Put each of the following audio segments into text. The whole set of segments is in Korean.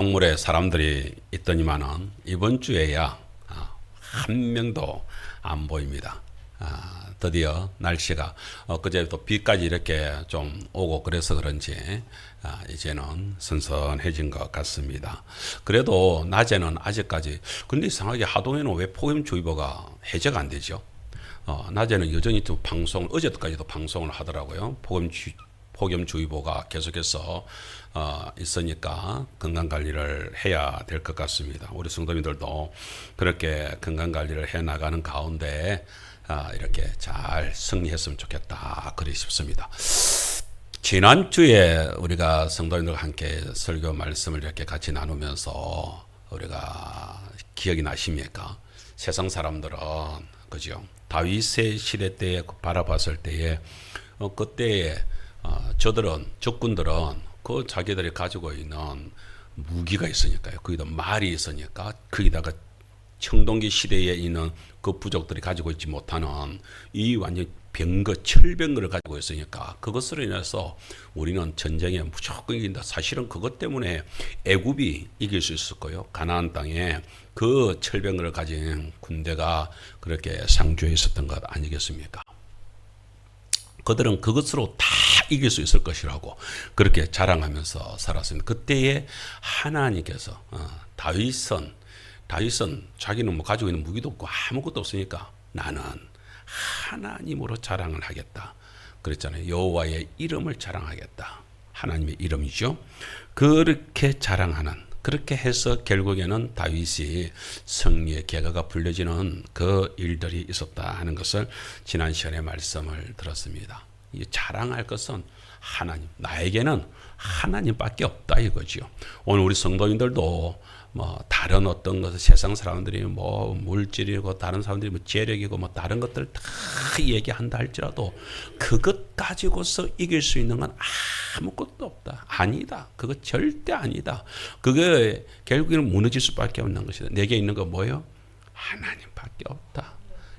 동물에 사람들이 있더니만은 이번 주에야 한 명도 안 보입니다. 드디어 날씨가 그제부터 비까지 이렇게 좀 오고 그래서 그런지 이제는 선선해진 것 같습니다. 그래도 낮에는 아직까지 근데 이상하게 하동에는 왜 폭염주의보가 해제가 안 되죠? 낮에는 여전히 또 어제까지도 방송을 하더라고요. 폭염주의보가 계속해서 있으니까 건강관리를 해야 될 것 같습니다. 우리 성도님들도 그렇게 건강관리를 해 나가는 가운데 이렇게 잘 승리했으면 좋겠다 그리 싶습니다. 지난주에 우리가 성도님들과 함께 설교 말씀을 이렇게 같이 나누면서 우리가 기억이 나십니까? 세상 사람들은 그죠? 다윗의 시대 때에 바라봤을 때에 그때에 저들은 적군들은 그 자기들이 가지고 있는 무기가 있으니까요. 거기다 말이 있으니까 거기다가 청동기 시대에 있는 그 부족들이 가지고 있지 못하는 이 완전 철병거를 가지고 있으니까 그것으로 인해서 우리는 전쟁에 무조건 이긴다. 사실은 그것 때문에 애굽이 이길 수 있을 거예요. 가나안 땅에 그 철병거를 가진 군대가 그렇게 상주해 있었던 것 아니겠습니까? 그들은 그것으로 다 이길 수 있을 것이라고 그렇게 자랑하면서 살았습니다. 그때에 하나님께서 다윗은 자기는 뭐 가지고 있는 무기도 없고 아무것도 없으니까 나는 하나님으로 자랑을 하겠다. 그랬잖아요. 여호와의 이름을 자랑하겠다. 하나님의 이름이죠. 그렇게 자랑하는 그렇게 해서 결국에는 다윗이 승리의 계가가 불려지는 그 일들이 있었다 하는 것을 지난 시간에 말씀을 들었습니다. 이 자랑할 것은 하나님, 나에게는 하나님밖에 없다 이거죠. 오늘 우리 성도인들도 뭐 다른 어떤 것을 세상 사람들이 뭐 물질이고 다른 사람들이 뭐 재력이고 뭐 다른 것들 다 얘기한다 할지라도 그것 가지고서 이길 수 있는 건 아무것도 없다. 아니다. 그거 절대 아니다. 그게 결국에는 무너질 수밖에 없는 것이다. 내게 있는 거 뭐예요? 하나님밖에 없다.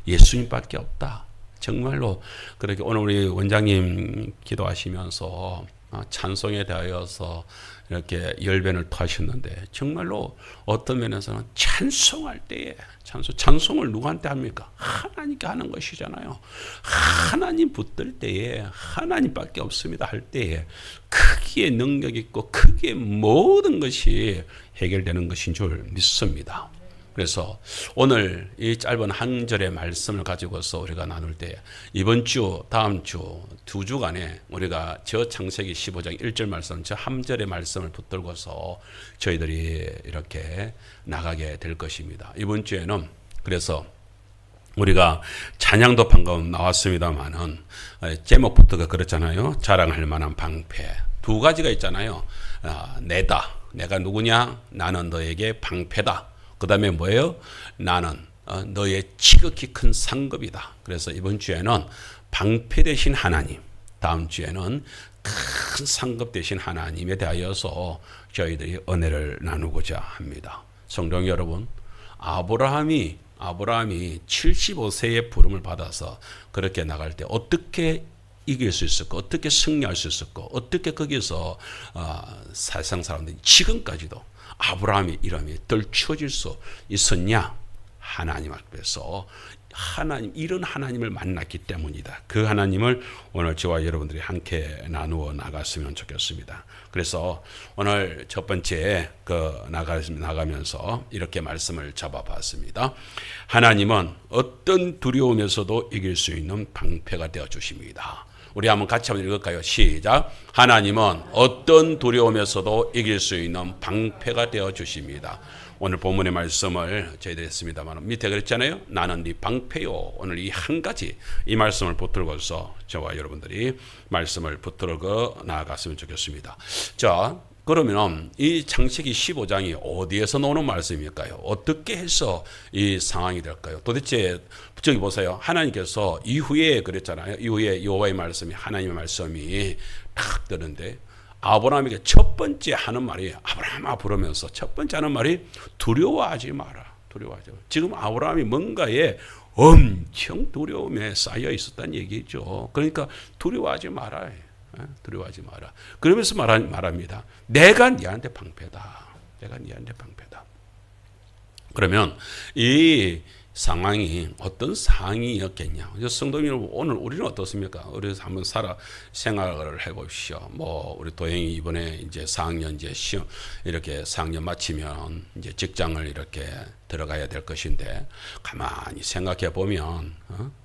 예수님밖에 없다. 정말로 그렇게 오늘 우리 원장님 기도하시면서 찬송에 대하여서 이렇게 열변을 토하셨는데 정말로 어떤 면에서는 찬송할 때에 찬송을 누구한테 합니까? 하나님께 하는 것이잖아요. 하나님 붙들 때에 하나님밖에 없습니다 할 때에 크기에 능력 있고 크기에 모든 것이 해결되는 것인 줄 믿습니다. 그래서 오늘 이 짧은 한 절의 말씀을 가지고서 우리가 나눌 때 이번 주, 다음 주, 두 주간에 우리가 저 창세기 15장 1절 말씀, 저 한 절의 말씀을 붙들고서 저희들이 이렇게 나가게 될 것입니다. 이번 주에는 그래서 우리가 찬양도 방금 나왔습니다만은 제목부터가 그렇잖아요. 자랑할 만한 방패. 두 가지가 있잖아요. 내다. 내가 누구냐? 나는 너에게 방패다. 그 다음에 뭐예요? 나는 너의 지극히 큰 상급이다. 그래서 이번 주에는 방패 대신 하나님, 다음 주에는 큰 상급 대신 하나님에 대하여서 저희들이 은혜를 나누고자 합니다. 성도 여러분, 아브라함이 75세의 부름을 받아서 그렇게 나갈 때 어떻게 이길 수 있었고 어떻게 승리할 수 있었고 어떻게 거기서 세상 사람들이 지금까지도 아브라함의 이름이 떨쳐질 수 있었냐? 하나님 앞에서 이런 하나님을 만났기 때문이다. 그 하나님을 오늘 저와 여러분들이 함께 나누어 나갔으면 좋겠습니다. 그래서 오늘 첫 번째 나가면서 이렇게 말씀을 잡아봤습니다. 하나님은 어떤 두려움에서도 이길 수 있는 방패가 되어 주십니다. 우리 한번 같이 한번 읽을까요? 시작. 하나님은 어떤 두려움에서도 이길 수 있는 방패가 되어 주십니다. 오늘 본문의 말씀을 저희들이 했습니다만 밑에 그랬잖아요. 나는 네 방패요. 오늘 이 한 가지 이 말씀을 붙들고서 저와 여러분들이 말씀을 붙들고 나아갔으면 좋겠습니다. 자, 그러면 이 창세기 15장이 어디에서 나오는 말씀일까요? 어떻게 해서 이 상황이 될까요? 도대체 저기 보세요. 하나님께서 이후에 그랬잖아요. 이후에 여호와의 말씀이 하나님의 말씀이 탁 뜨는데 아브라함에게 첫 번째 하는 말이 아브라함아 부르면서 첫 번째 하는 말이 두려워하지 마라. 두려워하지 마라. 지금 아브라함이 뭔가에 엄청 두려움에 쌓여 있었다는 얘기죠. 그러니까 두려워하지 마라. 두려워하지 마라. 그러면서 말합니다. 내가 네한테 방패다. 내가 네한테 방패다. 그러면 이 상황이 어떤 상황이었겠냐? 성도님 오늘 우리는 어떻습니까? 우리서 한번 생각을 해보십시오. 뭐 우리 도영이 이번에 이제 4학년 이제 시험 이렇게 4학년 마치면 이제 직장을 이렇게 들어가야 될 것인데 가만히 생각해 보면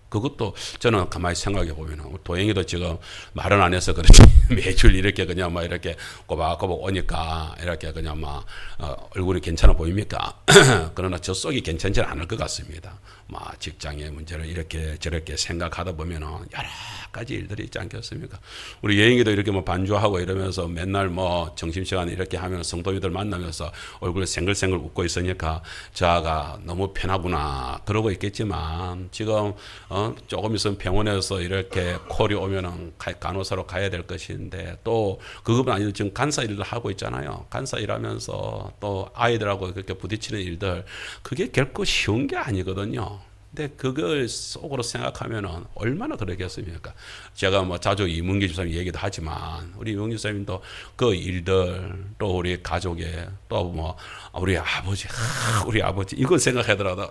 그것도 저는 가만히 생각해 보면 도영이도 지금 말은 안 해서 그렇지 매주 이렇게 그냥 막 이렇게 꼬박꼬박 오니까 이렇게 그냥 막 얼굴이 괜찮아 보입니까? 그러나 저 속이 괜찮지는 않을 것 같습니다. 막 직장의 문제를 이렇게 저렇게 생각하다 보면은 여러 가지 일들이 있지 않겠습니까? 우리 예영이도 이렇게 뭐 반주하고 이러면서 맨날 뭐 점심시간에 이렇게 하면 성도님들 만나면서 얼굴에 생글생글 웃고 있으니까 자가 너무 편하구나 그러고 있겠지만 지금 조금 있으면 병원에서 이렇게 콜이 오면은 간호사로 가야 될 것인데 또 그것만 아니고 지금 간사 일도 하고 있잖아요. 간사 일하면서 또 아이들하고 그렇게 부딪히는 일들 그게 결코 쉬운 게 아니거든요. 근데 그걸 속으로 생각하면은 얼마나 그러겠습니까? 제가 뭐 자주 이문기 집사님 얘기도 하지만 우리 이문기 집사님도 그 일들 또 우리 가족의 또 뭐 우리 아버지 이거 생각하더라도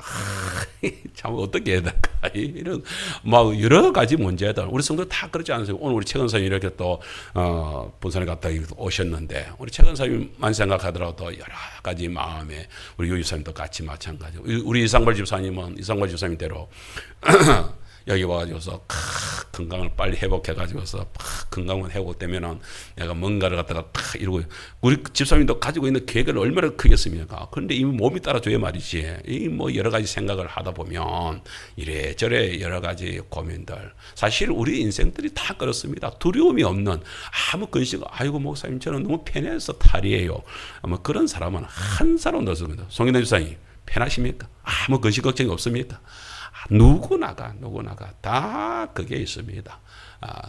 참 어떻게 해야 될까 이런 막 여러 가지 문제들 우리 성도 다 그러지 않으세요? 오늘 우리 최근사님 이렇게 또 본산에 갔다 오셨는데 우리 최근사님만 생각하더라도 여러 가지 마음에 우리 유 집사님도 같이 마찬가지. 우리 이상벌 집사님은 이상벌 집사님대로 여기 와가지고서 건강을 빨리 회복해가지고서 건강만 회복되면은 내가 뭔가를 갖다가 이러고 우리 집사님도 가지고 있는 계획을 얼마나 크겠습니까? 그런데 이미 몸이 따라줘야 말이지. 이 뭐 여러 가지 생각을 하다 보면 이래저래 여러 가지 고민들. 사실 우리 인생들이 다 그렇습니다. 두려움이 없는 아무 근심. 아이고 목사님 저는 너무 편해서 탈이에요. 뭐 그런 사람은 한 사람도 없습니다. 송인환 집사님 편하십니까? 아무 근심 걱정이 없습니까? 누구나가 다 그게 있습니다.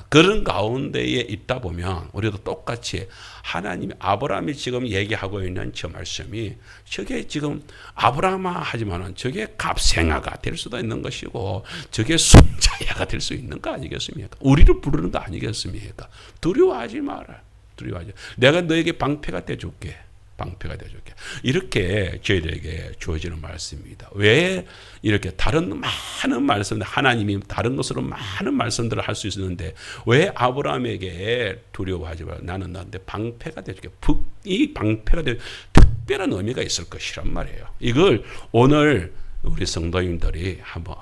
그런 가운데에 있다 보면 우리도 똑같이 하나님이 아브라함이 지금 얘기하고 있는 저 말씀이 저게 지금 아브라함 하지만은 저게 갑생아가 될 수도 있는 것이고 저게 손자야가 될 수 있는 거 아니겠습니까? 우리를 부르는 거 아니겠습니까? 두려워하지 마라. 두려워하지. 내가 너에게 방패가 돼줄게. 방패가 되어줄게. 이렇게 저희들에게 주어지는 말씀입니다. 왜 이렇게 다른 많은 말씀들 하나님이 다른 것으로 많은 말씀들을 할 수 있었는데 왜 아브라함에게 두려워하지 말고 나는 너한테 방패가 되어줄게. 이 방패가 되어 특별한 의미가 있을 것이란 말이에요. 이걸 오늘 우리 성도님들이 한번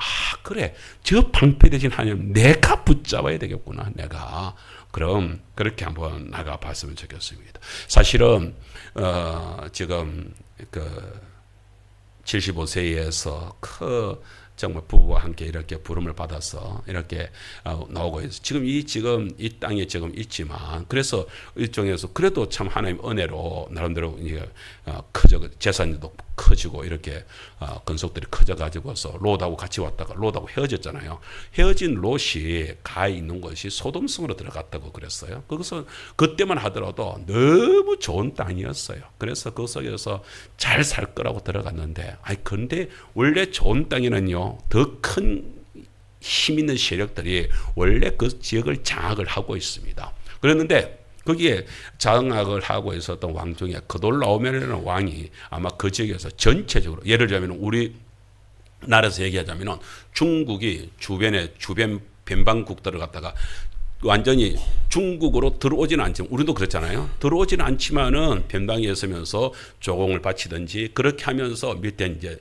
그래 저 방패 대신 하나님 내가 붙잡아야 되겠구나. 내가 그럼 그렇게 한번 나가봤으면 좋겠습니다. 사실은 지금 그 75세에서 정말 부부와 함께 이렇게 부름을 받아서 이렇게 나오고 있어요. 지금 이 땅에 지금 있지만 그래서 일종에서 그래도 참 하나님 은혜로 나름대로 이제 재산도 커지고 이렇게 건속들이 커져가지고서 롯하고 같이 왔다가 롯하고 헤어졌잖아요. 헤어진 롯이 가 있는 것이 소돔성으로 들어갔다고 그랬어요. 그것은 그때만 하더라도 너무 좋은 땅이었어요. 그래서 그 속에서 잘 살 거라고 들어갔는데 근데 원래 좋은 땅에는요 더 큰 힘 있는 세력들이 원래 그 지역을 장악을 하고 있습니다. 그랬는데 거기에 장악을 하고 있었던 왕 중에 그돌라오멜이라는 왕이 아마 그 지역에서 전체적으로 예를 들자면 우리 나라에서 얘기하자면 중국이 주변 변방국들을 갖다가 완전히 중국으로 들어오지는 않지만 우리도 그렇잖아요. 들어오지는 않지만은 변방에 있으면서 조공을 바치든지 그렇게 하면서 밑에 이제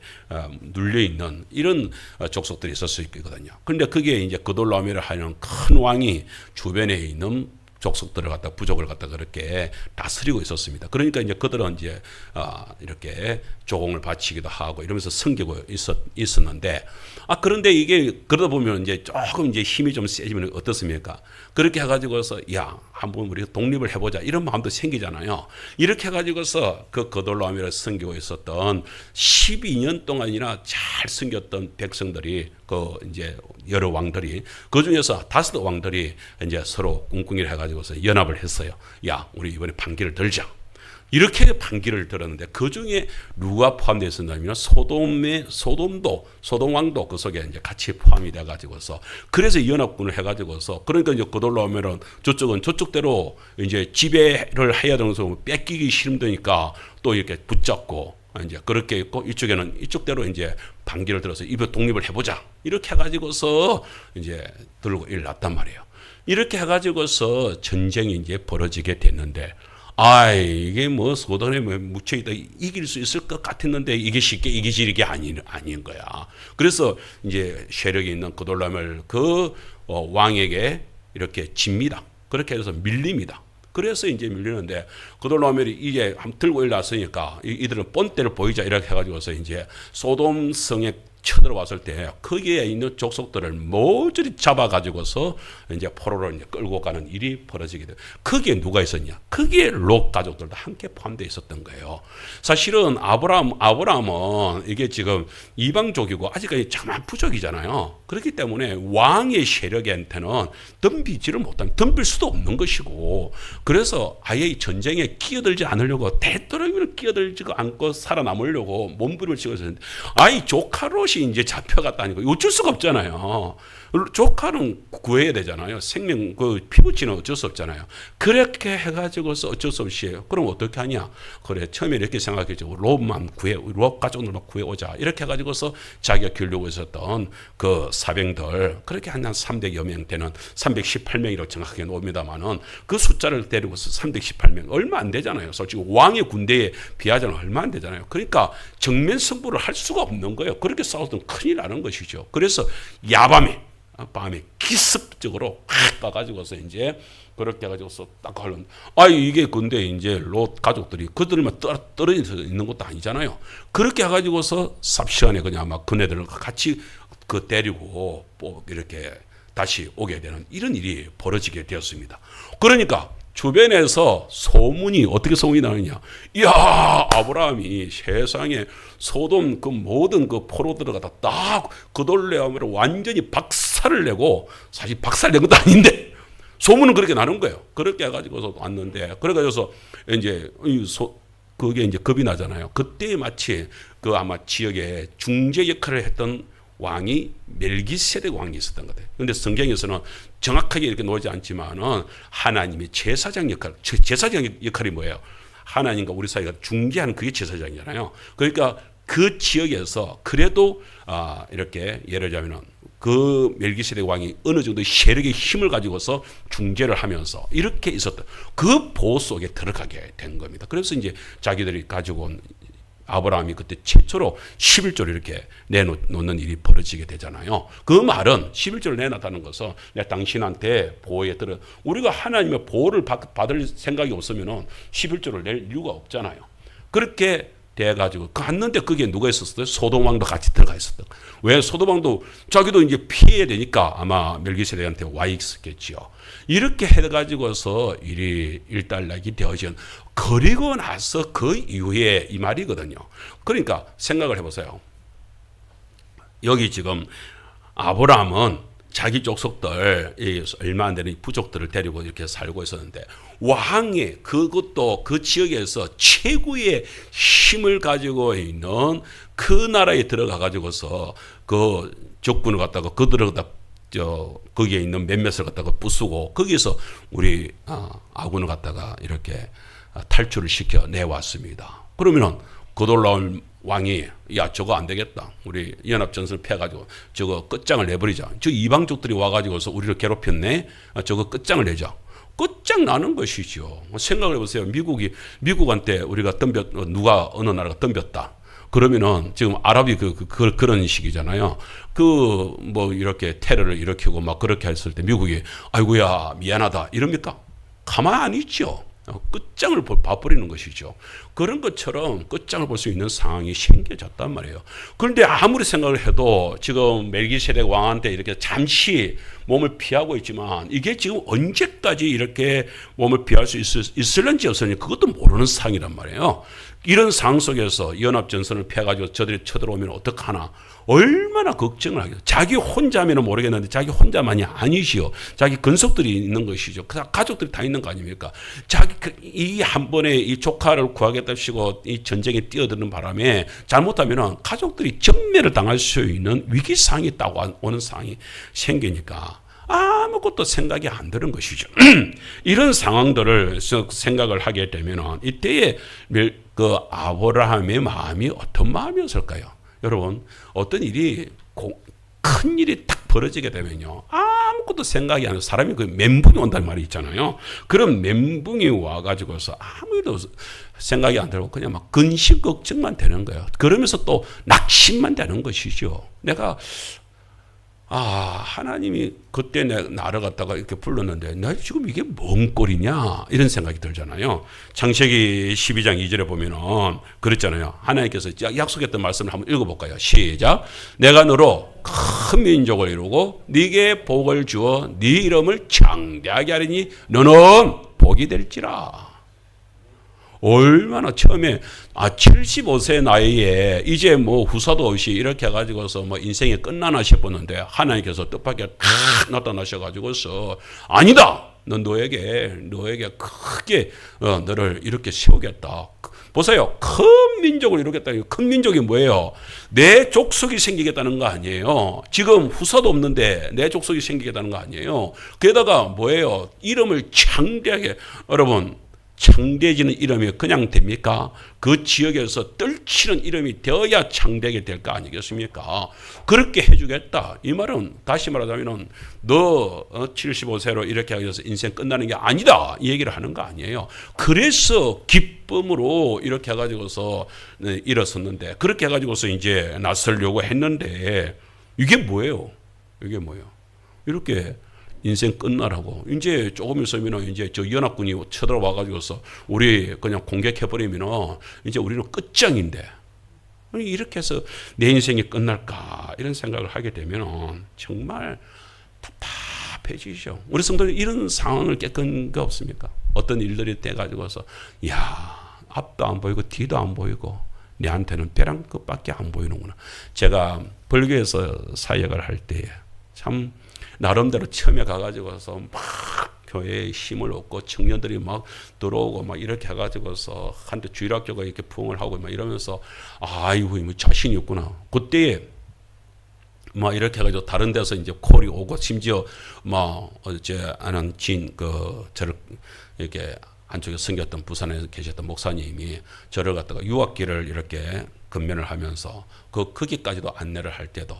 눌려 있는 이런 족속들이 있을 수 있거든요. 그런데 그게 이제 그돌라오멜을 하는 큰 왕이 주변에 있는 족속들을 갖다 부족을 갖다 그렇게 다스리고 있었습니다. 그러니까 이제 그들은 이제 이렇게 조공을 바치기도 하고 이러면서 섬기고 있었는데 그런데 이게 그러다 보면 이제 조금 이제 힘이 좀 세지면 어떻습니까? 그렇게 해가지고서 한번 우리가 독립을 해보자 이런 마음도 생기잖아요. 이렇게 해가지고서 그 그돌라오멜을 섬기고 있었던 12년 동안이나 잘 섬겼던 백성들이 이제 여러 왕들이 그 중에서 5 왕들이 이제 서로 꿍꿍이를 해가지고서 연합을 했어요. 우리 이번에 반기를 들자. 이렇게 반기를 들었는데 그 중에 누가 포함되어 있었냐면 소돔도 소돔 왕도 그 속에 이제 같이 포함이 돼 가지고서 그래서 연합군을 해 가지고서 그러니까 이제 그들로 하면은 저쪽은 저쪽대로 이제 지배를 해야 되는 서 뺏기기 힘드니까 또 이렇게 붙잡고 이제 그렇게 있고 이쪽에는 이쪽대로 이제 반기를 들어서 이번 독립을 해보자 이렇게 해가지고서 이제 들고 일났단 말이에요. 이렇게 해가지고서 전쟁이 이제 벌어지게 됐는데, 이게 뭐 소돔에 묻혀있다 이길 수 있을 것 같았는데 이게 쉽게 이기질 게 아닌 거야. 그래서 이제 세력이 있는 그돌라멜 왕에게 이렇게 집니다. 그렇게 해서 밀립니다. 그래서 이제 밀리는데 그돌라멜이 이제 한번 들고 일어났으니까 이들은 본때를 보이자 이렇게 해가지고서 이제 소돔 성에 쳐들어왔을 때 거기에 있는 족속들을 모조리 잡아가지고서 이제 포로로 이제 끌고 가는 일이 벌어지게 돼요. 거기에 누가 있었냐? 거기에 롯 가족들도 함께 포함되어 있었던 거예요. 사실은 아브라함은 이게 지금 이방족이고 아직까지 자만 부족이잖아요. 그렇기 때문에 왕의 세력한테는 덤빌 수도 없는 것이고, 그래서 아예 이 전쟁에 끼어들지 않으려고 되도록이면 끼어들지 않고 살아남으려고 몸부림을 치고 있었는데, 조카롯이 이제 잡혀갔다니까 어쩔 수가 없잖아요. 조카는 구해야 되잖아요. 생명 피부치는 어쩔 수 없잖아요. 그렇게 해가지고서 어쩔 수 없이 그럼 어떻게 하냐? 그래 처음에 이렇게 생각했죠. 롯 가족들만 구해오자 이렇게 해가지고서 자기가 기르려고 있었던 그 사병들, 그렇게 한 300여 명 되는 318명이라고 정확하게 나옵니다만은 그 숫자를 데리고서 318명 얼마 안 되잖아요. 솔직히 왕의 군대에 비하자면 얼마 안 되잖아요. 그러니까 정면 승부를 할 수가 없는 거예요. 그렇게 싸우면 큰일 나는 것이죠. 그래서 밤에 기습적으로 확 가가지고서 이제 그렇게 해가지고서 딱 하려는. 이게 근데 이제 롯 가족들이 그들만 떨어져 있는 것도 아니잖아요. 그렇게 해가지고서 삽시간에 그냥 아마 그네들을 같이 데리고 이렇게 다시 오게 되는 이런 일이 벌어지게 되었습니다. 그러니까 주변에서 어떻게 소문이 나느냐? 이야, 아브라함이 세상에 소돔 모든 포로들을 갖다 딱 그돌레아므로 완전히 박살을 내고, 사실 박살 낸 것도 아닌데 소문은 그렇게 나는 거예요. 그렇게 해가지고서 왔는데, 그래가지고서 이제 그게 이제 겁이 나잖아요. 그때 마치 아마 지역에 중재 역할을 했던 왕이 멜기세덱 왕이 있었던 것 같아요. 그런데 성경에서는 정확하게 이렇게 나오지 않지만은 하나님의 제사장 역할이 뭐예요? 하나님과 우리 사이가 중재하는 그게 제사장이잖아요. 그러니까 그 지역에서 그래도 이렇게 예를 들자면은 그 멜기세덱 왕이 어느 정도 세력의 힘을 가지고서 중재를 하면서 이렇게 있었던 그 보호 속에 들어가게 된 겁니다. 그래서 이제 자기들이 가지고 온 아브라함이 그때 최초로 11조를 이렇게 내놓는 일이 벌어지게 되잖아요. 그 말은 11조를 내놨다는 것은 내가 당신한테 보호에 들어, 우리가 하나님의 보호를 받을 생각이 없으면 11조를 낼 이유가 없잖아요. 그렇게 돼가지고 갔는데 거기에 누가 있었어요? 소돔 왕도 같이 들어가 있었던. 왜? 소돔 왕도 자기도 이제 피해야 되니까 아마 멜기세덱한테 와 있었겠지요. 이렇게 해가지고서 일이 일단락이 되어진. 그리고 나서 그 이후에 이 말이거든요. 그러니까 생각을 해보세요. 여기 지금 아브라함은 자기 족속들, 얼마 안 되는 부족들을 데리고 이렇게 살고 있었는데, 왕의 그것도 그 지역에서 최고의 힘을 가지고 있는 그 나라에 들어가 가지고서 그 적군을 갖다가 그들을 갖다 거기에 있는 몇몇을 갖다가 부수고 거기서 우리 아군을 갖다가 이렇게 탈출을 시켜 내왔습니다. 그러면은 그돌라올 왕이 저거 안 되겠다. 우리 연합전선을 패가지고 저거 끝장을 내버리자. 저 이방족들이 와가지고서 우리를 괴롭혔네. 저거 끝장을 내자. 끝장나는 것이죠. 생각을 해보세요. 미국한테 우리가 누가 어느 나라가 덤볐다. 그러면은 지금 아랍이 그런 식이잖아요. 이렇게 테러를 일으키고 막 그렇게 했을 때 미국이 아이고야 미안하다 이럽니까? 가만 안 있죠. 끝장을 봐버리는 것이죠. 그런 것처럼 끝장을 볼 수 있는 상황이 생겨졌단 말이에요. 그런데 아무리 생각을 해도 지금 멜기세덱 왕한테 이렇게 잠시 몸을 피하고 있지만 이게 지금 언제까지 이렇게 몸을 피할 수 있을는지 없을는지 그것도 모르는 상황이란 말이에요. 이런 상황 속에서 연합전선을 피해가지고 저들이 쳐들어오면 어떡하나 얼마나 걱정을 하겠어요. 자기 혼자면 모르겠는데 자기 혼자만이 아니시요. 자기 근속들이 있는 것이죠. 가족들이 다 있는 거 아닙니까? 자기 이 한 번에 이 조카를 구하겠다시고 이 전쟁에 뛰어드는 바람에 잘못하면 가족들이 전멸을 당할 수 있는 위기 상황이 딱 오는 상황이 생기니까 아무것도 생각이 안 드는 것이죠. 이런 상황들을 생각을 하게 되면 이때에 그 아브라함의 마음이 어떤 마음이었을까요? 여러분, 어떤 일이 큰 일이 딱 벌어지게 되면요, 아무것도 생각이 안 해서 사람이 그 멘붕이 온다는 말이 있잖아요. 그런 멘붕이 와가지고서 아무 일도 생각이 안 들고 그냥 막 근심 걱정만 되는 거예요. 그러면서 또 낙심만 되는 것이죠. 내가 하나님이 그때 나를 갖다가 이렇게 불렀는데 나 지금 이게 뭔 꼴이냐 이런 생각이 들잖아요. 창세기 12장 2절에 보면은 그랬잖아요. 하나님께서 약속했던 말씀을 한번 읽어볼까요? 시작. 내가 너로 큰 민족을 이루고 네게 복을 주어 네 이름을 창대하게 하리니 너는 복이 될지라. 얼마나 처음에 75세 나이에 이제 뭐 후사도 없이 이렇게 해가지고서 뭐 인생이 끝나나 싶었는데 하나님께서 뜻밖에 탁 나타나셔가지고서 아니다. 너에게 크게 너를 이렇게 세우겠다. 보세요. 큰 민족을 이루겠다. 큰 민족이 뭐예요? 내 족속이 생기겠다는 거 아니에요. 지금 후사도 없는데 내 족속이 생기겠다는 거 아니에요. 게다가 뭐예요? 이름을 창대하게 여러분. 창대해지는 이름이 그냥 됩니까? 그 지역에서 떨치는 이름이 되어야 창대하게 될 거 아니겠습니까? 그렇게 해주겠다. 이 말은 다시 말하자면 너 75세로 이렇게 하셔서 인생 끝나는 게 아니다. 이 얘기를 하는 거 아니에요. 그래서 기쁨으로 이렇게 해가지고서 일어섰는데 그렇게 해가지고서 이제 나서려고 했는데 이게 뭐예요? 이게 뭐예요? 이렇게 인생 끝나라고. 이제 조금 있으면 이제 저 연합군이 쳐들어와가지고서 우리 그냥 공격해버리면 이제 우리는 끝장인데. 이렇게 해서 내 인생이 끝날까 이런 생각을 하게 되면 정말 답답해지죠. 우리 성도는 이런 상황을 겪은 거 없습니까? 어떤 일들이 돼가지고서 앞도 안 보이고 뒤도 안 보이고 내한테는 벼랑 끝밖에 안 보이는구나. 제가 벌교에서 사역을 할 때 참 나름대로 처음에 가가지고서 막 교회에 힘을 얻고 청년들이 막 들어오고 막 이렇게 해가지고서 한때 주일학교가 이렇게 부흥을 하고 막 이러면서 아이고 뭐 자신이 있구나. 그때에 막 이렇게 해가지고 다른 데서 이제 콜이 오고 심지어 막 어제 아는 저를 이렇게 한쪽에 섬겼던 부산에 계셨던 목사님이 저를 갖다가 유학기를 이렇게 근면을 하면서 거기까지도 안내를 할 때도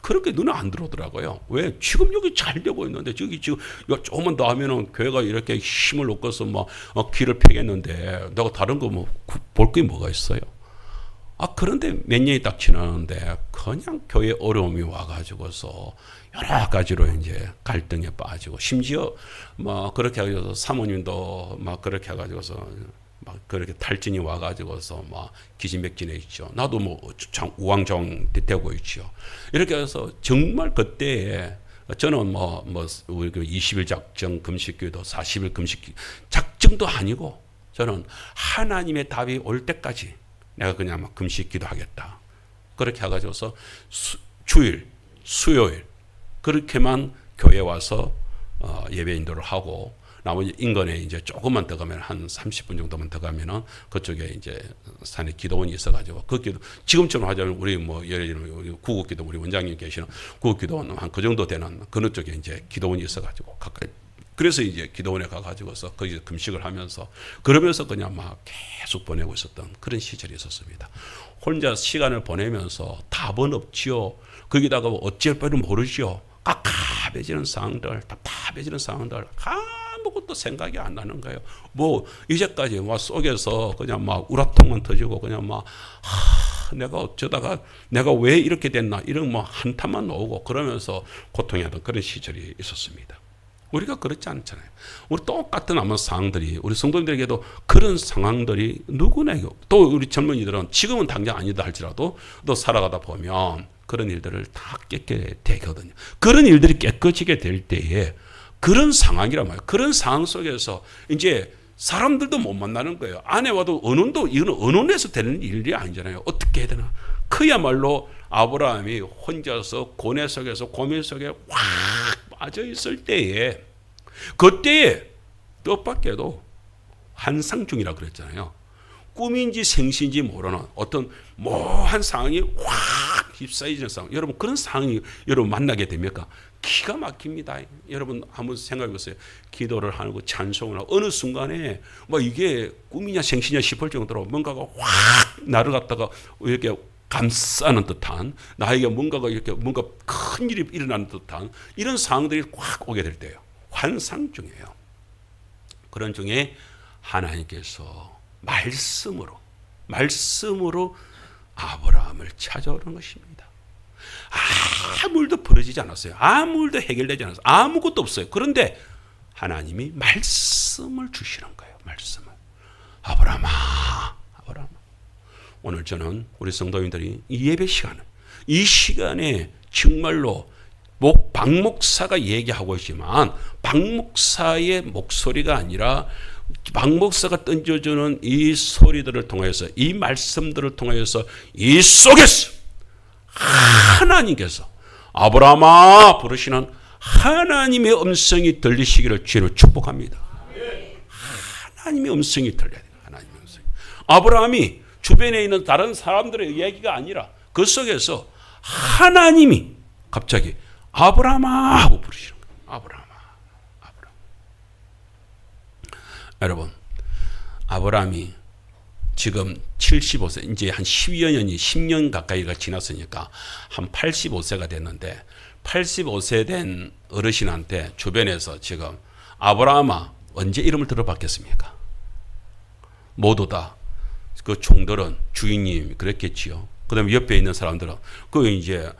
그렇게 눈에 안 들어오더라고요. 왜? 지금 여기 잘 되고 있는데 저기 지금 조금만 더 하면은 교회가 이렇게 힘을 얻고서 막 길을 펴겠는데 내가 다른 거 뭐 볼 게 뭐가 있어요? 그런데 몇 년이 딱 지나는데 그냥 교회 어려움이 와가지고서 여러 가지로 이제 갈등에 빠지고 심지어 막 그렇게 해가지고 사모님도 막 그렇게 해가지고서 막 그렇게 탈진이 와가지고서 막 기진맥진해 있죠. 나도 뭐 우왕좌왕 되고 있죠. 이렇게 해서 정말 그때에 저는 우리 20일 작정 금식기도 40일 금식 작정도 아니고 저는 하나님의 답이 올 때까지 내가 그냥 막 금식기도 하겠다. 그렇게 해가지고서 주일, 수요일 그렇게만 교회 와서 예배 인도를 하고 나머지 인근에 이제 조금만 더 가면 한 30분 정도만 더 가면은 그쪽에 이제 산에 기도원이 있어가지고 그 기도 지금처럼 하자면 우리 뭐 예를 들면 구국기도 우리 원장님 계시는 구국기도원 한 그 정도 되는 그런 쪽에 이제 기도원이 있어가지고 가까이 그래서 이제 기도원에 가가지고서 거기서 금식을 하면서 그러면서 그냥 막 계속 보내고 있었던 그런 시절이 있었습니다. 혼자 시간을 보내면서 답은 없지요. 거기다가 어찌할 바를 모르지요. 깝깝해지는 상황들, 답답해지는 상황들 아무것도 생각이 안 나는 거예요. 뭐 이제까지 막 속에서 그냥 막 우라통만 터지고 그냥 막 내가 어쩌다가 내가 왜 이렇게 됐나 이런 뭐 한탄만 오고 그러면서 고통하던 그런 시절이 있었습니다. 우리가 그렇지 않잖아요. 우리 똑같은 아마 상황들이 우리 성도님들에게도 그런 상황들이 누구나 또 우리 젊은이들은 지금은 당장 아니다 할지라도 또 살아가다 보면 그런 일들을 다 깨끗게 되거든요. 그런 일들이 깨끗해지게 될 때에 그런 상황이란 말이에요. 그런 상황 속에서 이제 사람들도 못 만나는 거예요. 아내와도 언혼도 이거는 언혼에서 되는 일이 아니잖아요. 어떻게 해야 되나? 그야말로 아브라함이 혼자서 고뇌 속에서 고민 속에 확 빠져 있을 때에 그때에 뜻밖에도 환상 중이라 그랬잖아요. 꿈인지 생시인지 모르는 어떤 묘한 상황이 확 휩싸이는 상황. 여러분 그런 상황이 여러분 만나게 됩니까? 기가 막힙니다. 여러분 한번 생각해 보세요. 기도를 하고 찬송을 하고 어느 순간에 뭐 이게 꿈이냐 생시냐 싶을 정도로 뭔가가 확 나를 갖다가 이렇게 감싸는 듯한 나에게 뭔가가 이렇게 뭔가 큰 일이 일어나는 듯한 이런 상황들이 확 오게 될 때예요. 환상 중이에요. 그런 중에 하나님께서 말씀으로 아브라함을 찾아오는 것입니다. 아무 일도 벌어지지 않았어요. 아무 일도 해결되지 않았어요. 아무것도 없어요. 그런데 하나님이 말씀을 주시는 거예요. 말씀을. 아브라함아. 오늘 저는 우리 성도님들이 이 예배 이 시간에 정말로 박 목사가 얘기하고 있지만 박 목사의 목소리가 아니라 박 목사가 던져주는 이 소리들을 통해서 이 말씀들을 통해서 이 속에서 하나님께서 아브라함아 부르시는 하나님의 음성이 들리시기를 주로 축복합니다. 하나님의 음성이 들려야 돼요. 하나님의 음성. 아브라함이 주변에 있는 다른 사람들의 얘기가 아니라 그 속에서 하나님이 갑자기 아브라함아 하고 부르시는 거예요. 아브라함아. 여러분 아브라함이 지금 75세 이제 한 10여 년이 10년 가까이가 지났으니까 한 85세가 됐는데 85세 된 어르신한테 주변에서 지금 아브라함아 언제 이름을 들어봤겠습니까? 모두 다 그 종들은 주인님 그랬겠지요. 그다음에 옆에 있는 사람들은 그 이제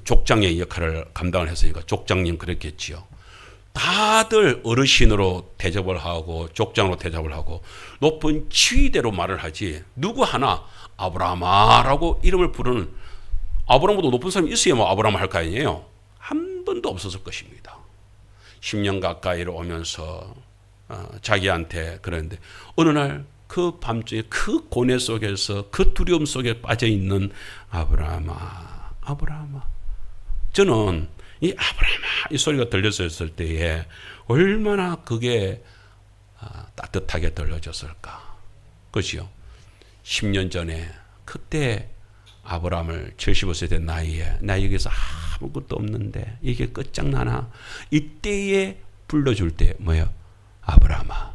족장의 역할을 감당을 했으니까 족장님 그랬겠지요. 다들 어르신으로 대접을 하고 족장으로 대접을 하고 높은 지위대로 말을 하지 누구 하나 아브라함아라고 이름을 부르는 아브라함보다 높은 사람이 있어야 뭐 아브라함 할 거 아니에요. 한 번도 없었을 것입니다. 10년 가까이로 오면서 자기한테 그랬는데 어느 날 그 밤중에 그 고뇌 속에서 그 두려움 속에 빠져 있는 아브라함아. 저는 이 아브라함아 이 소리가 들렸을 때에 얼마나 그게 따뜻하게 들려졌을까. 그렇죠? 10년 전에 그때 아브라함을 75세 된 나이에 나 여기서 아무것도 없는데 이게 끝장나나 이때에 불러줄 때 뭐예요? 아브라함아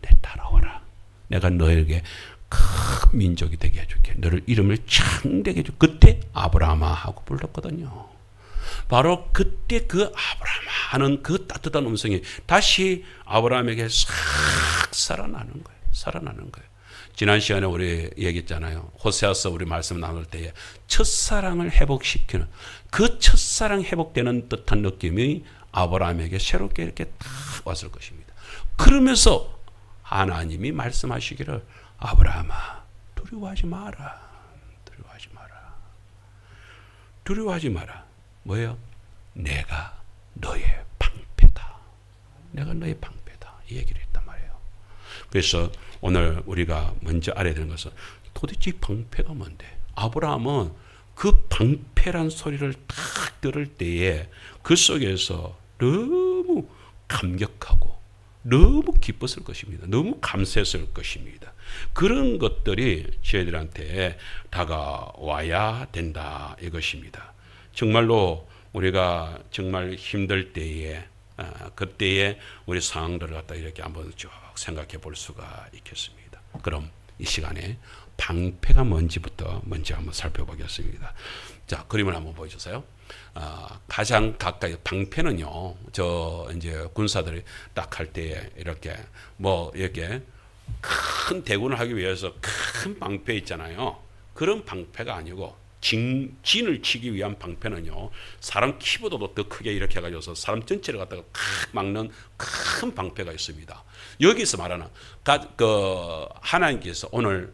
내 따라오라. 내가 너에게 큰 민족이 되게 해줄게. 너를 이름을 창대하게 해줄게. 그때 아브라함아 하고 불렀거든요. 바로 그때 그 아브라함 하는 그 따뜻한 음성이 다시 아브라함에게 싹 살아나는 거예요. 지난 시간에 우리 얘기했잖아요. 호세아서 우리 말씀 나눌 때에 첫사랑을 회복시키는 그 첫사랑 회복되는 듯한 느낌이 아브라함에게 새롭게 이렇게 딱 왔을 것입니다. 그러면서 하나님이 말씀하시기를 아브라함아 두려워하지 마라. 뭐예요? 내가 너의 방패다. 이 얘기를 했단 말이에요. 그래서 오늘 우리가 먼저 알아야 되는 것은 도대체 방패가 뭔데? 아브라함은 그 방패란 소리를 딱 들을 때에 그 속에서 너무 감격하고 너무 기뻤을 것입니다. 너무 감사했을 것입니다. 그런 것들이 저희들한테 다가와야 된다 이것입니다. 정말로 우리가 정말 힘들 때에 그때에 우리 상황들을 갖다 이렇게 한번 쭉 생각해 볼 수가 있겠습니다. 그럼 이 시간에 방패가 뭔지부터 먼저 한번 살펴보겠습니다. 자, 그림을 한번 보여주세요. 가장 가까이 방패는요. 저 이제 군사들이 딱 할 때 이렇게 뭐 이렇게 큰 대군을 하기 위해서 큰 방패 있잖아요. 그런 방패가 아니고 진을 치기 위한 방패는요. 사람 키보다도 더 크게 이렇게 해가지고서 사람 전체를 갖다가 막는 큰 방패가 있습니다. 여기서 말하는 하나님께서 오늘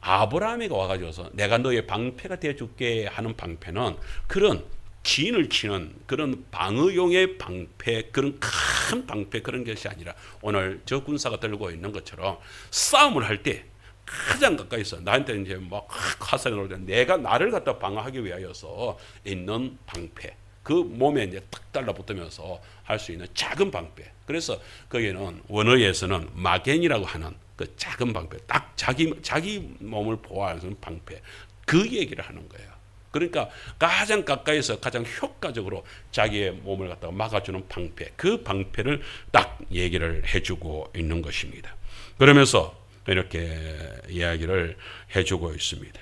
아브라함이가 와가지고서 내가 너의 방패가 되어줄게 하는 방패는 그런 진을 치는 그런 방어용의 방패, 그런 큰 방패 그런 것이 아니라 오늘 저 군사가 들고 있는 것처럼 싸움을 할 때 가장 가까이서 나한테 이제 막 화살이 나올 때 내가 나를 갖다 방어하기 위하여서 있는 방패, 그 몸에 이제 탁 달라붙으면서 할 수 있는 작은 방패. 그래서 거기는 원어에서는 마겐이라고 하는 그 작은 방패, 딱 자기 몸을 보호하는 방패, 그 얘기를 하는 거예요. 그러니까 가장 가까이서 가장 효과적으로 자기의 몸을 갖다가 막아주는 방패, 그 방패를 딱 얘기를 해주고 있는 것입니다. 그러면서 이렇게 이야기를 해주고 있습니다.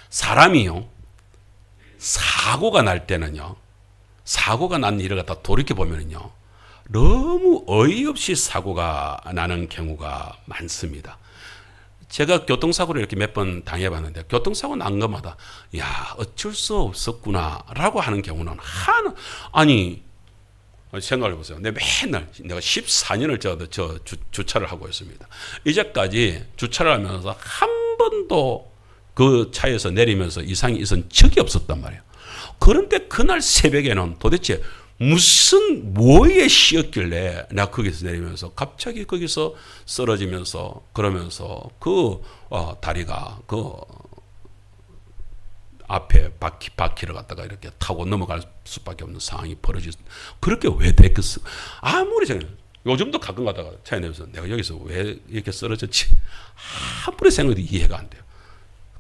사람이요, 사고가 날 때는요, 사고가 난 일을 갖다 돌이켜 보면요, 너무 어이없이 사고가 나는 경우가 많습니다. 제가 교통사고를 이렇게 몇 번 당해봤는데, 교통사고 난 것마다 야, 어쩔 수 없었구나 라고 하는 경우는 아니 생각해 보세요. 내가 14년을 주차를 하고 있습니다. 이제까지 주차를 하면서 한 번도 그 차에서 내리면서 이상이 있은 적이 없었단 말이에요. 그런데 그날 새벽에는 도대체 무슨 뭐에 씌었길래 내가 거기서 내리면서 갑자기 거기서 쓰러지면서 그러면서 다리가 앞에 바퀴를 갖다가 이렇게 타고 넘어갈 수밖에 없는 상황이 그렇게 왜 됐겠어? 아무리 생각해도 요즘도 가끔 가다가 차에 내면서 내가 여기서 왜 이렇게 쓰러졌지? 아무리 생각해도 이해가 안 돼요.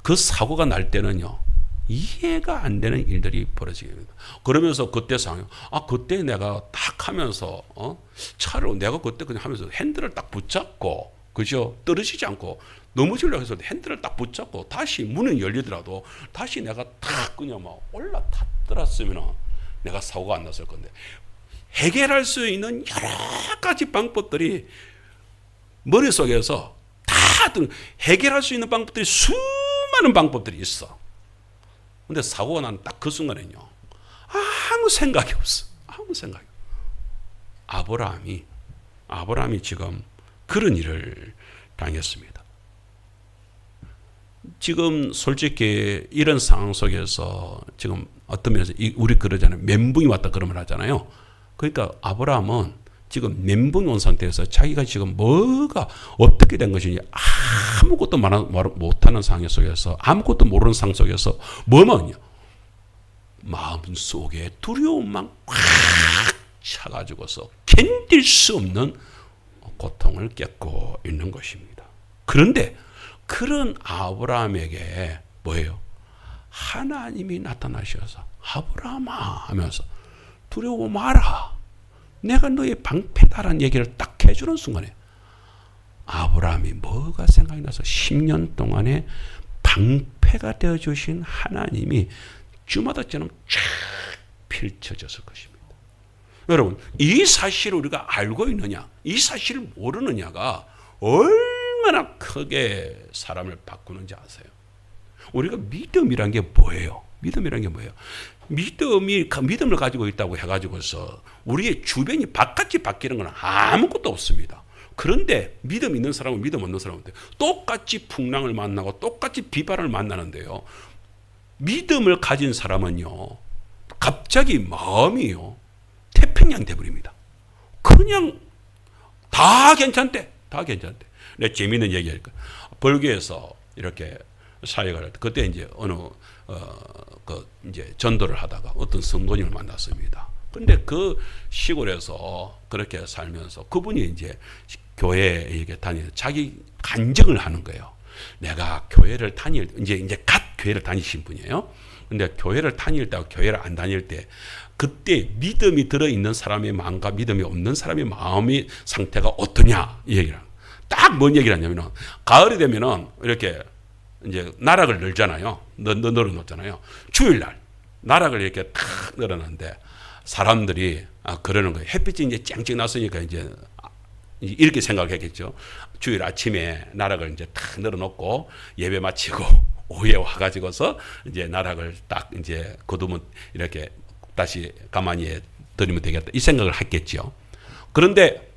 그 사고가 날 때는요, 이해가 안 되는 일들이 벌어지게 됩니다. 그러면서 그때 상황, 그때 내가 딱 하면서, 차를 내가 그때 그냥 하면서 핸들을 딱 붙잡고, 그죠? 떨어지지 않고, 넘어지려고 해서 핸들을 딱 붙잡고, 다시 문은 열리더라도, 다시 내가 탁 그냥 막 올라탔더랬으면 내가 사고가 안 났을 건데, 해결할 수 있는 여러 가지 방법들이 머릿속에서 다 해결할 수 있는 방법들이 수많은 방법들이 있어. 근데 사고가 난 딱 그 순간에는요, 아무 생각이 없어. 아무 생각이. 아브라함이 지금 그런 일을 당했습니다. 지금 솔직히 이런 상황 속에서 지금 어떤 면에서 우리 그러잖아요. 멘붕이 왔다 그러면 하잖아요. 그러니까 아브라함은 지금 멘붕이 온 상태에서 자기가 지금 뭐가 어떻게 된 것인지 아무것도 말 못하는 상황 속에서, 아무것도 모르는 상황 속에서 뭐냐, 마음속에 두려움만 꽉 차가지고서 견딜 수 없는 고통을 겪고 있는 것입니다. 그런데 그런 아브라함에게 뭐예요? 하나님이 나타나셔서 아브라함아 하면서 두려워 마라, 내가 너의 방패다라는 얘기를 딱 해주는 순간에 아브라함이 뭐가 생각이 나서 10년 동안에 방패가 되어주신 하나님이 주마다처럼 쫙 펼쳐졌을 것입니다. 여러분, 이 사실을 우리가 알고 있느냐, 이 사실을 모르느냐가 얼마나 크게 사람을 바꾸는지 아세요? 우리가 믿음이란 게 뭐예요? 믿음을 가지고 있다고 해가지고서 우리의 주변이 바깥이 바뀌는 건 아무것도 없습니다. 그런데 믿음 있는 사람은 믿음 없는 사람한테 똑같이 풍랑을 만나고 똑같이 비바람을 만나는데요, 믿음을 가진 사람은요, 갑자기 마음이요, 태평양 돼버립니다. 그냥 다 괜찮대. 내 재미있는 얘기 할까? 벌교에서 이렇게 사역을 할 때, 그때 이제 이제 전도를 하다가 어떤 성도님을 만났습니다. 근데 그 시골에서 그렇게 살면서 그분이 이제 교회에 이렇게 다니는 자기 간증을 하는 거예요. 내가 교회를 이제 갓 교회를 다니신 분이에요. 근데 교회를 다닐 때와 교회를 안 다닐 때, 그때 믿음이 들어있는 사람의 마음과 믿음이 없는 사람의 마음의 상태가 어떠냐, 이 얘기를. 딱 뭔 얘기를 하냐면은, 가을이 되면은 이렇게 이제 나락을 늘잖아요. 늘어놓잖아요. 주일날 나락을 이렇게 탁 늘어놨는데 사람들이 그러는 거예요. 햇빛이 이제 쨍쨍 났으니까 이제 이렇게 생각했겠죠. 주일 아침에 나락을 이제 탁 늘어놓고 예배 마치고 오후에 와가지고서 이제 나락을 딱 이제 거두면 이렇게 다시 가만히 들이면 되겠다, 이 생각을 했겠죠. 그런데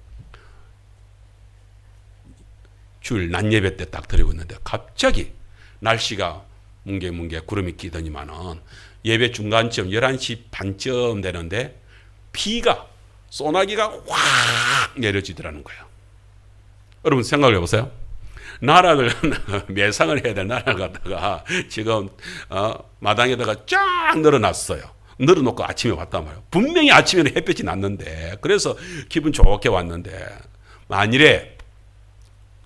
주일 낮 예배 때 딱 드리고 있는데 갑자기 날씨가 뭉게뭉게 구름이 끼더니만은 예배 중간쯤 11시 반쯤 되는데 비가 소나기가 확 내려지더라는 거예요. 여러분 생각을 해보세요. 나락을 매상을 해야 될 나락 갖다가 지금 마당에다가 쫙 늘어놨어요. 늘어놓고 아침에 왔단 말이에요. 분명히 아침에는 햇볕이 났는데 그래서 기분 좋게 왔는데 만일에